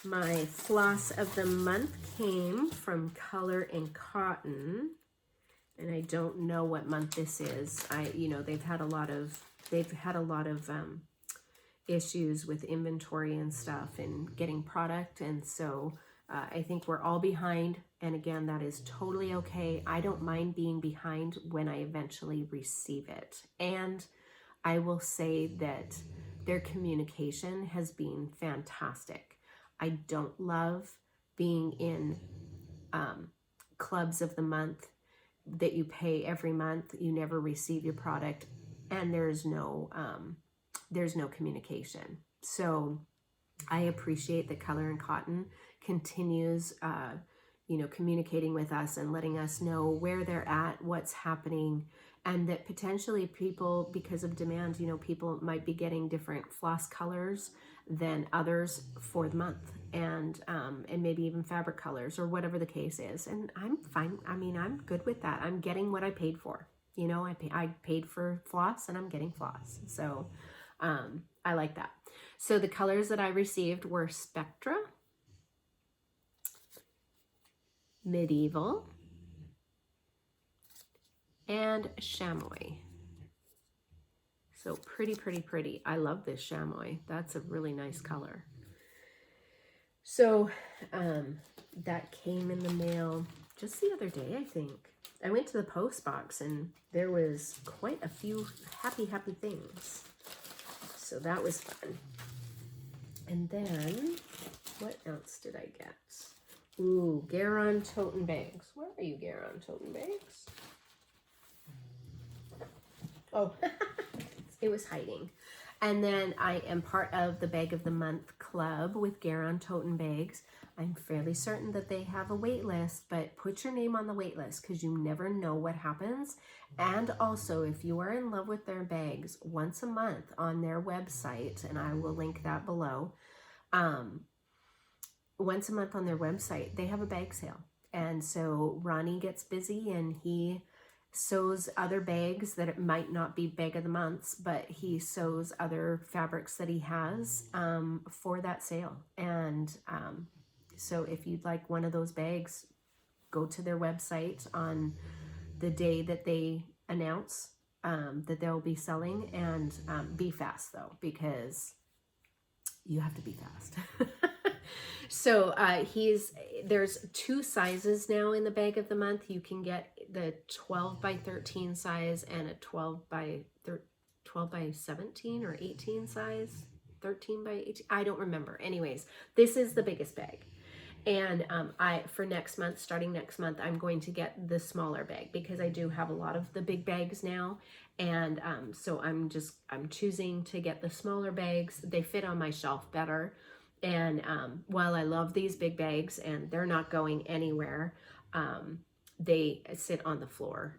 my floss of the month came from Color and Cotton, and I don't know what month this is. You know, they've had a lot of issues with inventory and stuff and getting product. And so I think we're all behind. And again, that is totally okay. I don't mind being behind when I eventually receive it. And I will say that their communication has been fantastic. I don't love being in clubs of the month that you pay every month, you never receive your product, and there's no communication. So I appreciate that Color and Cotton continues communicating with us and letting us know where they're at, what's happening, and that potentially people, because of demand, people might be getting different floss colors than others for the month, and maybe even fabric colors or whatever the case is. And I'm fine. I mean, I'm good with that. I'm getting what I paid for. I paid for floss and I'm getting floss. So I like that. So the colors that I received were Spectra, Medieval, and Chamois. So pretty, pretty, pretty. I love this chamois. That's a really nice color. So that came in the mail just the other day, I think. I went to the post box and there was quite a few happy, happy things. So that was fun. And then, what else did I get? Ooh, Garand Toten bags. Where are you, Garand Toten bags? Oh, it was hiding. And then I am part of the Bag of the Month Club with Garand Toten bags. I'm fairly certain that they have a wait list, but put your name on the wait list because you never know what happens. And also, if you are in love with their bags, once a month on their website, and I will link that below, once a month on their website, they have a bag sale. And so Ronnie gets busy and he sews other bags that it might not be Bag of the Months, but he sews other fabrics that he has for that sale. And so if you'd like one of those bags, go to their website on the day that they announce that they'll be selling, and be fast though, because you have to be fast. So there's 2 sizes now in the Bag of the Month. You can get the 12 by 13 size and a 12 by 17 or 18 size, 13 by 18. I don't remember. Anyways, this is the biggest bag. And for next month, starting next month, I'm going to get the smaller bag because I do have a lot of the big bags now. And so I'm choosing to get the smaller bags. They fit on my shelf better. And while I love these big bags and they're not going anywhere, they sit on the floor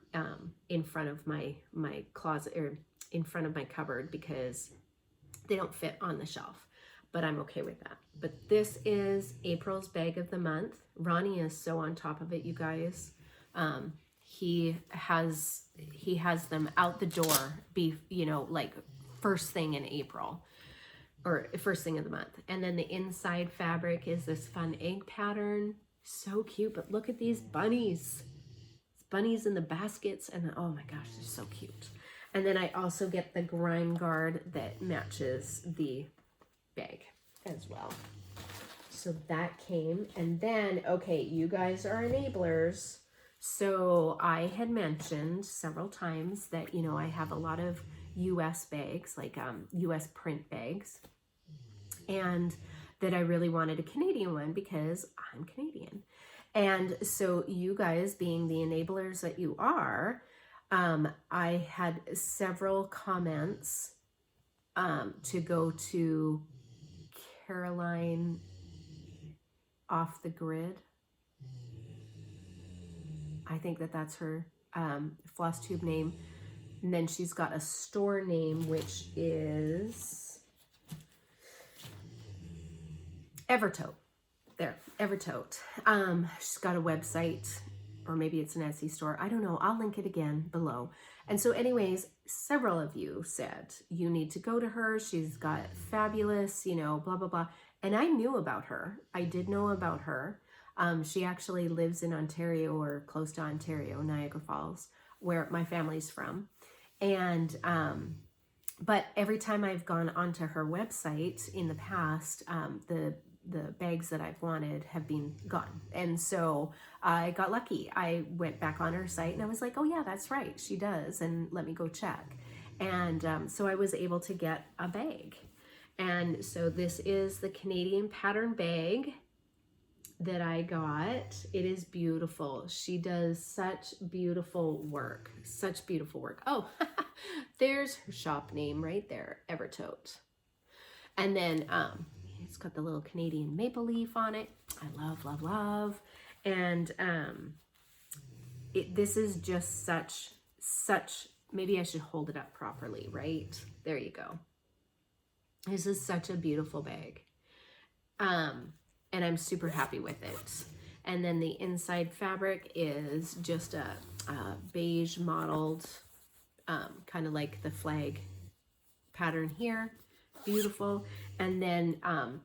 in front of my closet, or in front of my cupboard, because they don't fit on the shelf. But I'm okay with that. But this is April's Bag of the Month. Ronnie is so on top of it, you guys. He has them out the door, like first thing in April, or first thing of the month. And then the inside fabric is this fun egg pattern. So cute, but look at these bunnies. Bunnies in the baskets, and oh my gosh, they're so cute. And then I also get the grime guard that matches the bag as well. So that came. And then, okay, you guys are enablers. So I had mentioned several times that, I have a lot of US bags, like US print bags, and that I really wanted a Canadian one because I'm Canadian. And so you guys, being the enablers that you are, I had several comments to go to Caroline Off the Grid. I think that's her Flosstube name. And then she's got a store name, which is Evertote. There, Evertote. She's got a website, or maybe it's an Etsy store. I don't know. I'll link it again below. And so anyways, several of you said, you need to go to her. She's got fabulous, blah, blah, blah. And I knew about her. I did know about her. She actually lives in Ontario, or close to Ontario, Niagara Falls, where my family's from. And but every time I've gone onto her website in the past, the bags that I've wanted have been gone. And so I got lucky. I went back on her site and I was like, oh yeah, that's right, she does. And let me go check. And so I was able to get a bag. And so this is the Canadian pattern bag that I got. It is beautiful. She does such beautiful work, such beautiful work. Oh, there's her shop name right there, Evertote. And then it's got the little Canadian maple leaf on it. I love, love, love. And this is just such, maybe I should hold it up properly, right? There you go. This is such a beautiful bag. And I'm super happy with it. And then the inside fabric is just a beige mottled, kind of like the flag pattern here. Beautiful. And then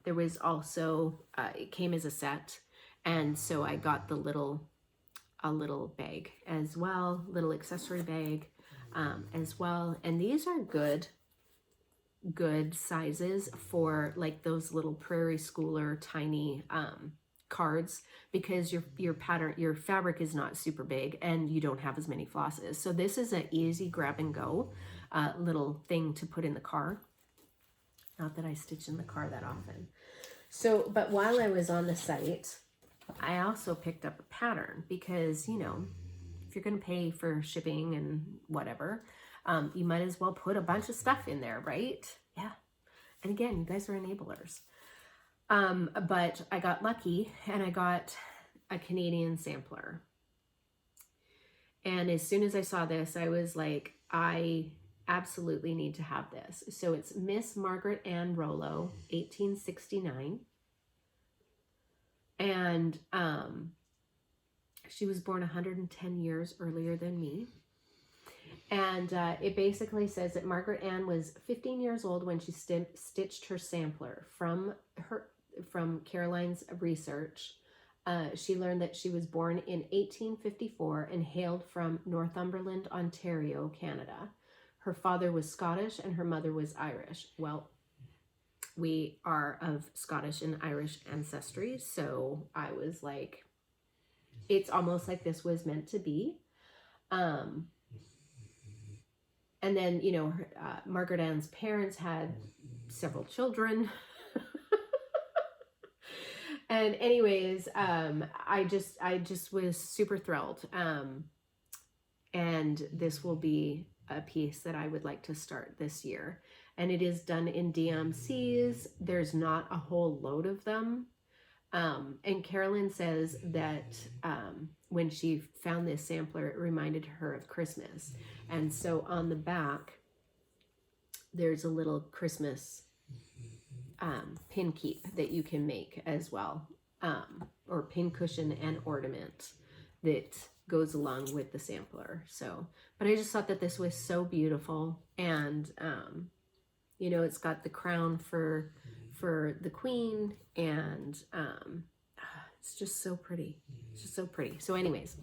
there was also, it came as a set. And so I got a little bag as well, little accessory bag as well. And these are good sizes for like those little Prairie Schooler tiny cards, because your fabric is not super big and you don't have as many flosses. So this is an easy grab and go little thing to put in the car. Not that I stitch in the car that often. So, but while I was on the site, I also picked up a pattern because, you know, if you're going to pay for shipping and whatever, you might as well put a bunch of stuff in there, right? Yeah. And again, you guys are enablers. But I got lucky and I got a Canadian sampler. And as soon as I saw this, I was like, I absolutely need to have this. So it's Miss Margaret Ann Rollo, 1869. And she was born 110 years earlier than me. And it basically says that Margaret Ann was 15 years old when she stitched her sampler. From Caroline's research, she learned that she was born in 1854 and hailed from Northumberland, Ontario, Canada. Her father was Scottish and her mother was Irish. Well, we are of Scottish and Irish ancestry, so I was like, it's almost like this was meant to be. And then, you know, Margaret Ann's parents had several children. And anyways, I just was super thrilled. And this will be a piece that I would like to start this year. And it is done in DMCs. There's not a whole load of them. And Carolyn says that when she found this sampler, it reminded her of Christmas. And so on the back, there's a little Christmas pin keep that you can make as well, or pin cushion and ornament that goes along with the sampler. So, but I just thought that this was so beautiful. And, you know, it's got the crown for the queen, and it's just so pretty. It's just so pretty. So anyways,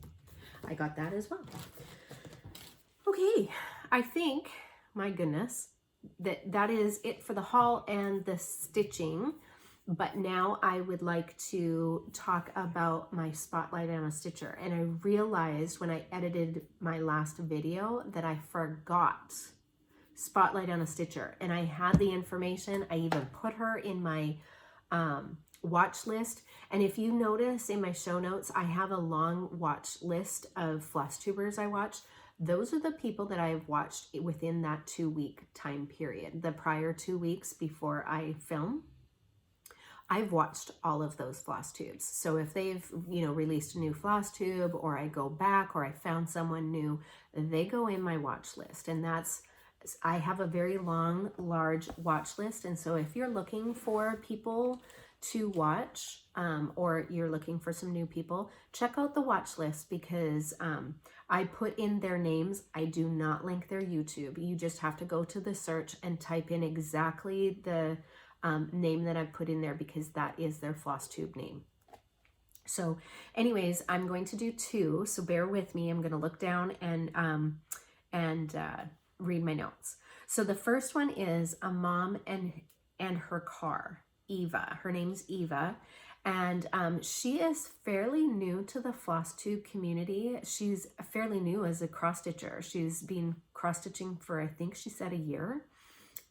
I got that as well. Okay, I think, my goodness, that is it for the haul and the stitching. But now I would like to talk about my Spotlight on a Stitcher. And I realized when I edited my last video that I forgot Spotlight on a Stitcher. And I had the information. I even put her in my watch list. And if you notice in my show notes, I have a long watch list of Flosstubers I watch. Those are the people that I've watched within that 2-week time period. The prior 2 weeks before I film, I've watched all of those Flosstubes. So if they've, you know, released a new Flosstube, or I go back, or I found someone new, they go in my watch list. And that's, I have a very long, large watch list. And so if you're looking for people to watch, or you're looking for some new people, check out the watch list, because I put in their names. I do not link their YouTube. You just have to go to the search and type in exactly the name that I put in there, because that is their Flosstube name. So anyways, I'm going to do 2, so bear with me. I'm going to look down and read my notes. So the first one is a mom and her car, Eva. Her name's Eva. And she is fairly new to the Flosstube community. She's fairly new as a cross stitcher. She's been cross stitching for, I think she said, a year.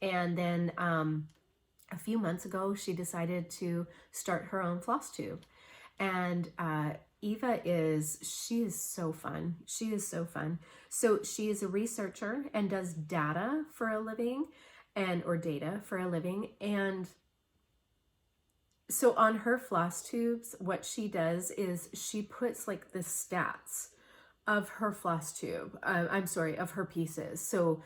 And then a few months ago, she decided to start her own Flosstube. And Eva she is so fun. She is so fun. So she is a researcher and does data for a living, or data for a living. And so on her floss tubes, what she does is she puts like the stats of her floss tube. I'm sorry, of her pieces. So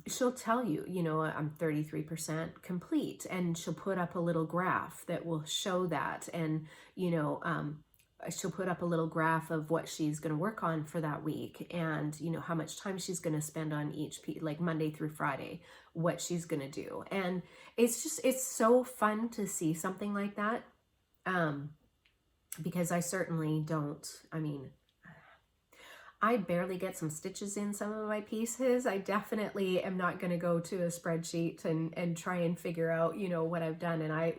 she'll tell you, you know, I'm 33% complete, and she'll put up a little graph that will show that. And, you know, she'll put up a little graph of what she's going to work on for that week, and, you know, how much time she's going to spend on each piece, like Monday through Friday, what she's going to do. And it's so fun to see something like that. Because I certainly don't, I mean, I barely get some stitches in some of my pieces. I definitely am not going to go to a spreadsheet and try and figure out, you know, what I've done. And I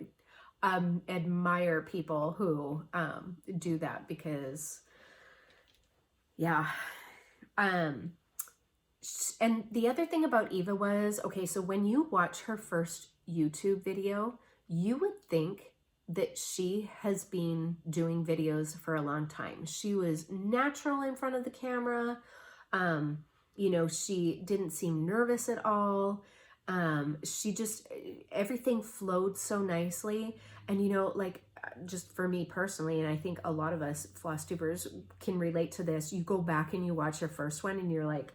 admire people who do that, because, yeah. And the other thing about Eva was, okay, so when you watch her first YouTube video, you would think that she has been doing videos for a long time. She was natural in front of the camera. You know, she didn't seem nervous at all. She just, everything flowed so nicely. And, you know, like, just for me personally, and I think a lot of us floss tubers can relate to this, you go back and you watch your first one and you're like,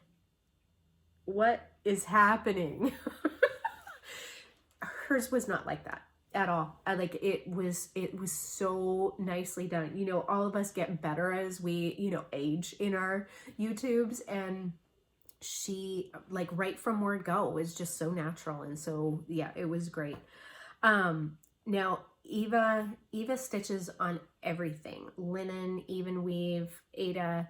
what is happening? Hers was not like that at all. It was so nicely done. You know, all of us get better as we, you know, age in our YouTubes, and she, like, right from word go, was just so natural. And so, yeah, it was great. Now Eva stitches on everything: linen, even weave, Ada.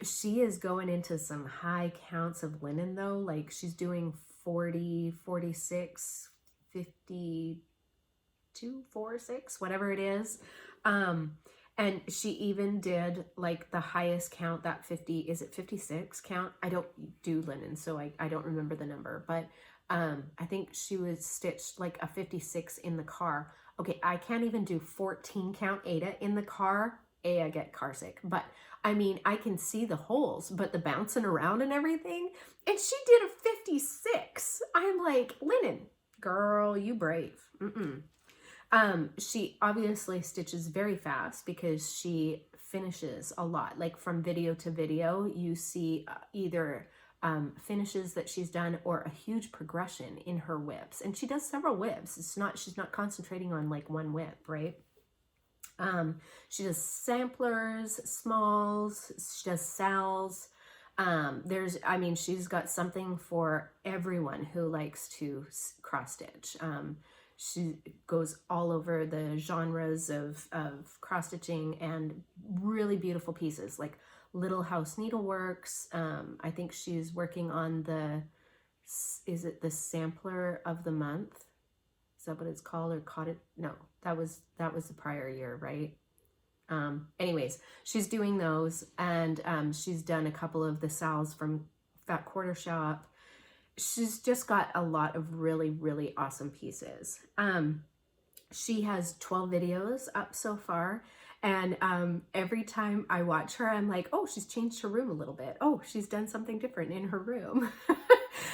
She is going into some high counts of linen though. Like, she's doing 40, 46, 52, 46, whatever it is. And she even did like the highest count, that 50, is it 56 count? I don't do linen, so I don't remember the number, but I think she was stitched like a 56 in the car. Okay, I can't even do 14 count Ada in the car. I get car sick, but I mean, I can see the holes, but the bouncing around and everything, and she did a 56. I'm like, linen, girl, you brave. She obviously stitches very fast because she finishes a lot. Like, from video to video, you see either finishes that she's done or a huge progression in her whips. And she does several whips. She's not concentrating on like one whip, right? She does samplers, smalls, she does sals. She's got something for everyone who likes to cross stitch. She goes all over the genres of cross stitching, and really beautiful pieces like Little House Needleworks. I think she's working on is it the sampler of the month? Is that what it's called? Or Cottage? No, that was the prior year, right? Anyways, she's doing those, and she's done a couple of the sals from Fat Quarter Shop. She's just got a lot of really, really awesome pieces. She has 12 videos up so far, and every time I watch her, I'm like, oh, she's changed her room a little bit. Oh, she's done something different in her room.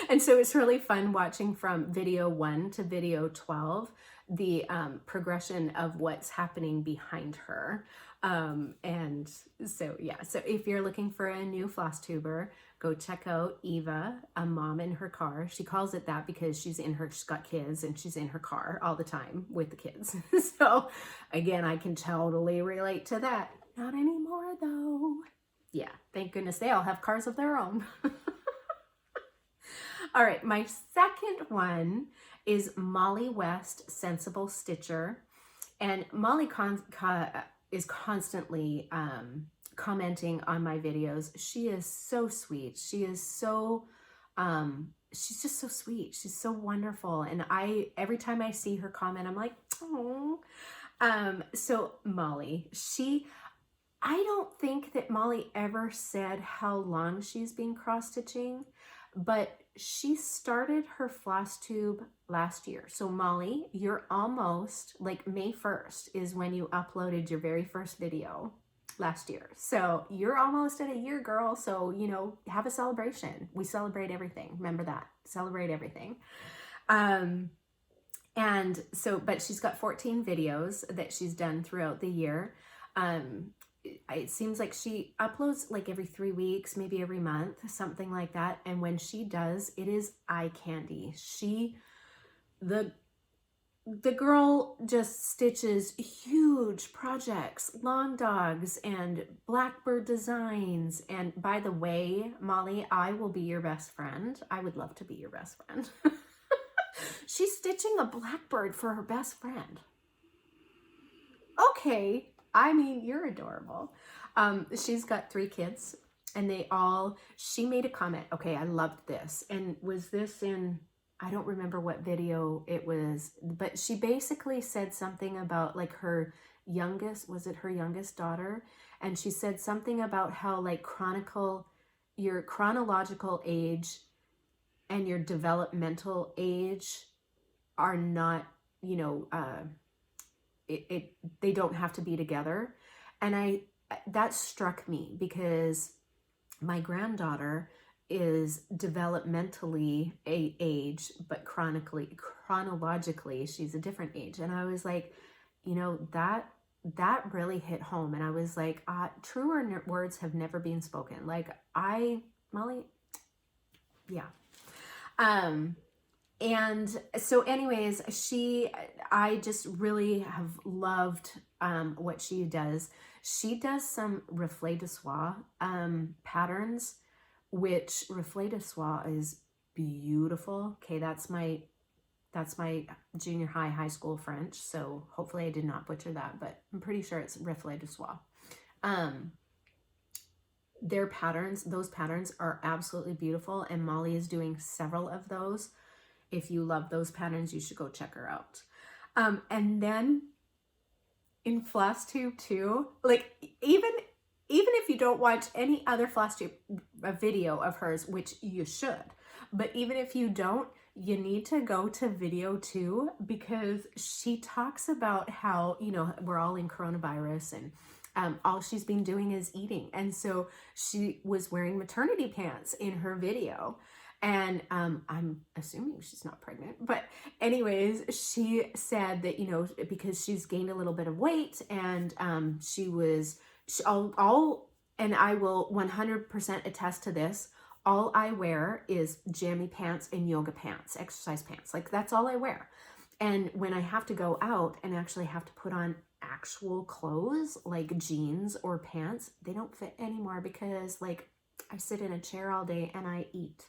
And so it's really fun watching from video 1 to video 12, the progression of what's happening behind her. And so, yeah, so if you're looking for a new floss tuber, go check out Eva, a mom in her car. She calls it that because she's got kids and she's in her car all the time with the kids. So again, I can totally relate to that. Not anymore though. Yeah, thank goodness they all have cars of their own. All right, my second one is Molly West Sensible Stitcher. And Molly is constantly commenting on my videos. She is so sweet. She is so she's just so sweet. She's so wonderful. And every time I see her comment, I'm like, oh. So Molly, I don't think that Molly ever said how long she's been cross-stitching, but she started her Flosstube last year. So Molly, you're almost, like May 1st is when you uploaded your very first video last year. So you're almost at a year, girl. So, you know, have a celebration. We celebrate everything. Remember that. Celebrate everything. And so, but she's got 14 videos that she's done throughout the year. It seems like she uploads like every 3 weeks, maybe every month, something like that. And when she does, it is eye candy. The girl just stitches huge projects, long dogs and blackbird designs. And by the way, Molly, I will be your best friend. I would love to be your best friend. She's stitching a blackbird for her best friend. Okay. I mean, you're adorable. She's got 3 kids and she made a comment. Okay, I loved this. And was this in, I don't remember what video it was, but she basically said something about like her youngest, was it her youngest daughter? And she said something about how like your chronological age and your developmental age are not, you know, they don't have to be together. And that struck me because my granddaughter is developmentally a age, but chronologically, she's a different age. And I was like, you know, that really hit home. And I was like, truer words have never been spoken. Like Molly, yeah. And so anyways, I just really have loved what she does. She does some reflet de soie patterns, which reflet de soie is beautiful. Okay, that's my junior high school French, so hopefully I did not butcher that, but I'm pretty sure it's reflet de soie. Those patterns are absolutely beautiful, and Molly is doing several of those. If you love those patterns, you should go check her out. And then in Flosstube too, like even if you don't watch any other Flosstube video of hers, which you should, but even if you don't, you need to go to video 2 because she talks about how, you know, we're all in coronavirus and all she's been doing is eating. And so she was wearing maternity pants in her video. And I'm assuming she's not pregnant, but anyways, she said that, you know, because she's gained a little bit of weight and and I will 100% attest to this, all I wear is jammy pants and yoga pants, exercise pants. Like that's all I wear. And when I have to go out and actually have to put on actual clothes like jeans or pants, they don't fit anymore because like I sit in a chair all day and I eat.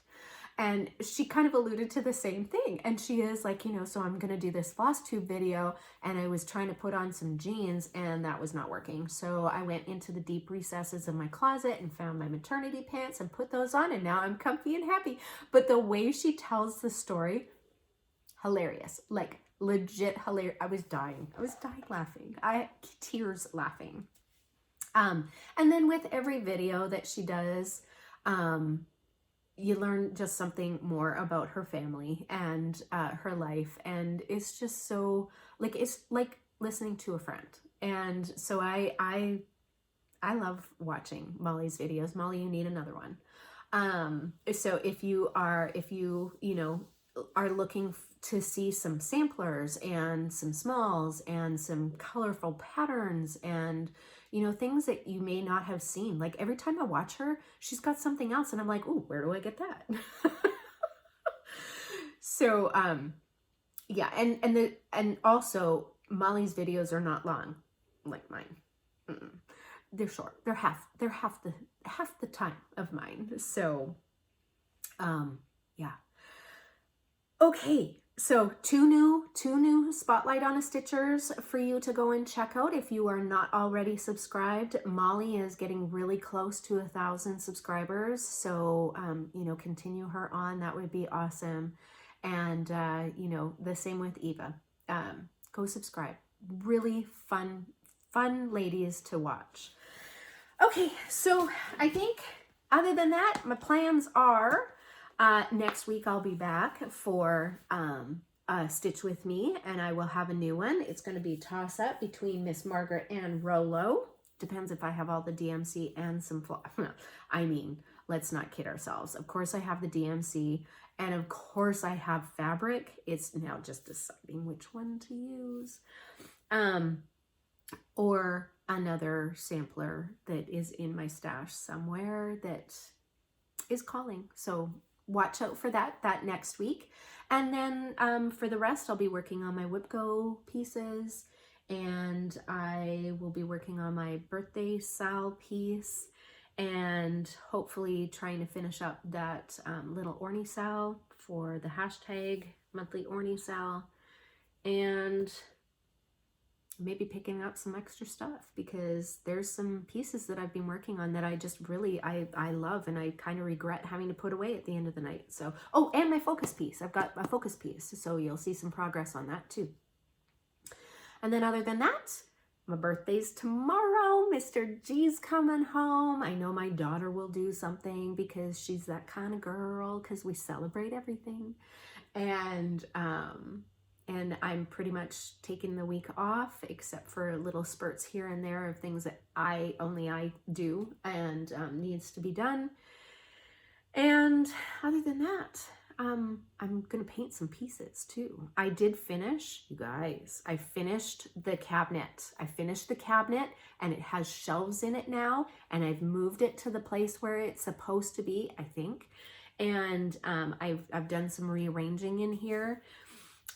And she kind of alluded to the same thing. And she is like, you know, so I'm going to do this Flosstube video. And I was trying to put on some jeans and that was not working. So I went into the deep recesses of my closet and found my maternity pants and put those on. And now I'm comfy and happy. But the way she tells the story, hilarious, like legit hilarious. I was dying laughing. Tears laughing. And then with every video that she does, you learn just something more about her family and her life. And it's just so, like, it's like listening to a friend. And so I love watching Molly's videos. Molly, you need another one. So if you you know, are looking to see some samplers and some smalls and some colorful patterns and, you know, things that you may not have seen. Like every time I watch her, she's got something else and I'm like, ooh, where do I get that? So, yeah. And also Molly's videos are not long like mine. They're short. They're half the time of mine. So, yeah. Okay. So two new 2 Spotlight on a Stitchers for you to go and check out if you are not already subscribed. Molly is getting really close to 1,000 subscribers, so you know, continue her on. That would be awesome. And you know, the same with Eva. Go subscribe. Really fun ladies to watch. Okay, so I think other than that, my plans are next week I'll be back for Stitch With Me, and I will have a new one. It's going to be toss up between Miss Margaret and Rolo. Depends if I have all the DMC and some I mean, let's not kid ourselves. Of course I have the DMC, and of course I have fabric. It's now just deciding which one to use. Or another sampler that is in my stash somewhere that is calling. So watch out for that next week. And then for the rest, I'll be working on my WhipGo pieces, and I will be working on my birthday Sal piece, and hopefully trying to finish up that little Orny Sal for the hashtag monthly Orny Sal, and maybe picking up some extra stuff, because there's some pieces that I've been working on that I just really, I love, and I kind of regret having to put away at the end of the night. So, oh, and my focus piece. I've got a focus piece, so you'll see some progress on that too. And then other than that, my birthday's tomorrow. Mr. G's coming home. I know my daughter will do something because she's that kind of girl, because we celebrate everything. And I'm pretty much taking the week off, except for little spurts here and there of things that only I do and needs to be done. And other than that, I'm gonna paint some pieces too. I did finish, you guys, I finished the cabinet. I finished the cabinet, and it has shelves in it now, and I've moved it to the place where it's supposed to be, I think. And I've done some rearranging in here.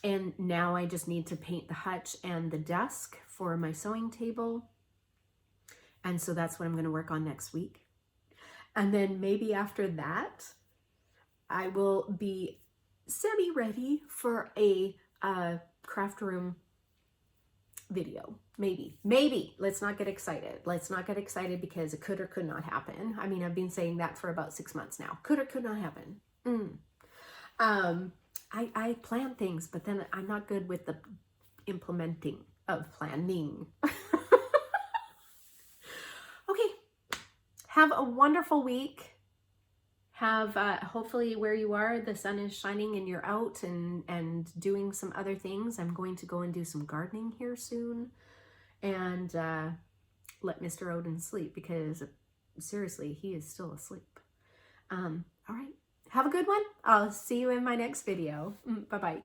And now I just need to paint the hutch and the desk for my sewing table. And so that's what I'm going to work on next week. And then maybe after that, I will be semi-ready for a craft room video. Maybe. Let's not get excited. Let's not get excited, because it could or could not happen. I mean, I've been saying that for about 6 months now. Could or could not happen. I plan things, but then I'm not good with the implementing of planning. Okay. Have a wonderful week. Have, hopefully where you are, the sun is shining and you're out and doing some other things. I'm going to go and do some gardening here soon, and let Mr. Odin sleep, because seriously, he is still asleep. All right. Have a good one. I'll see you in my next video. Bye-bye.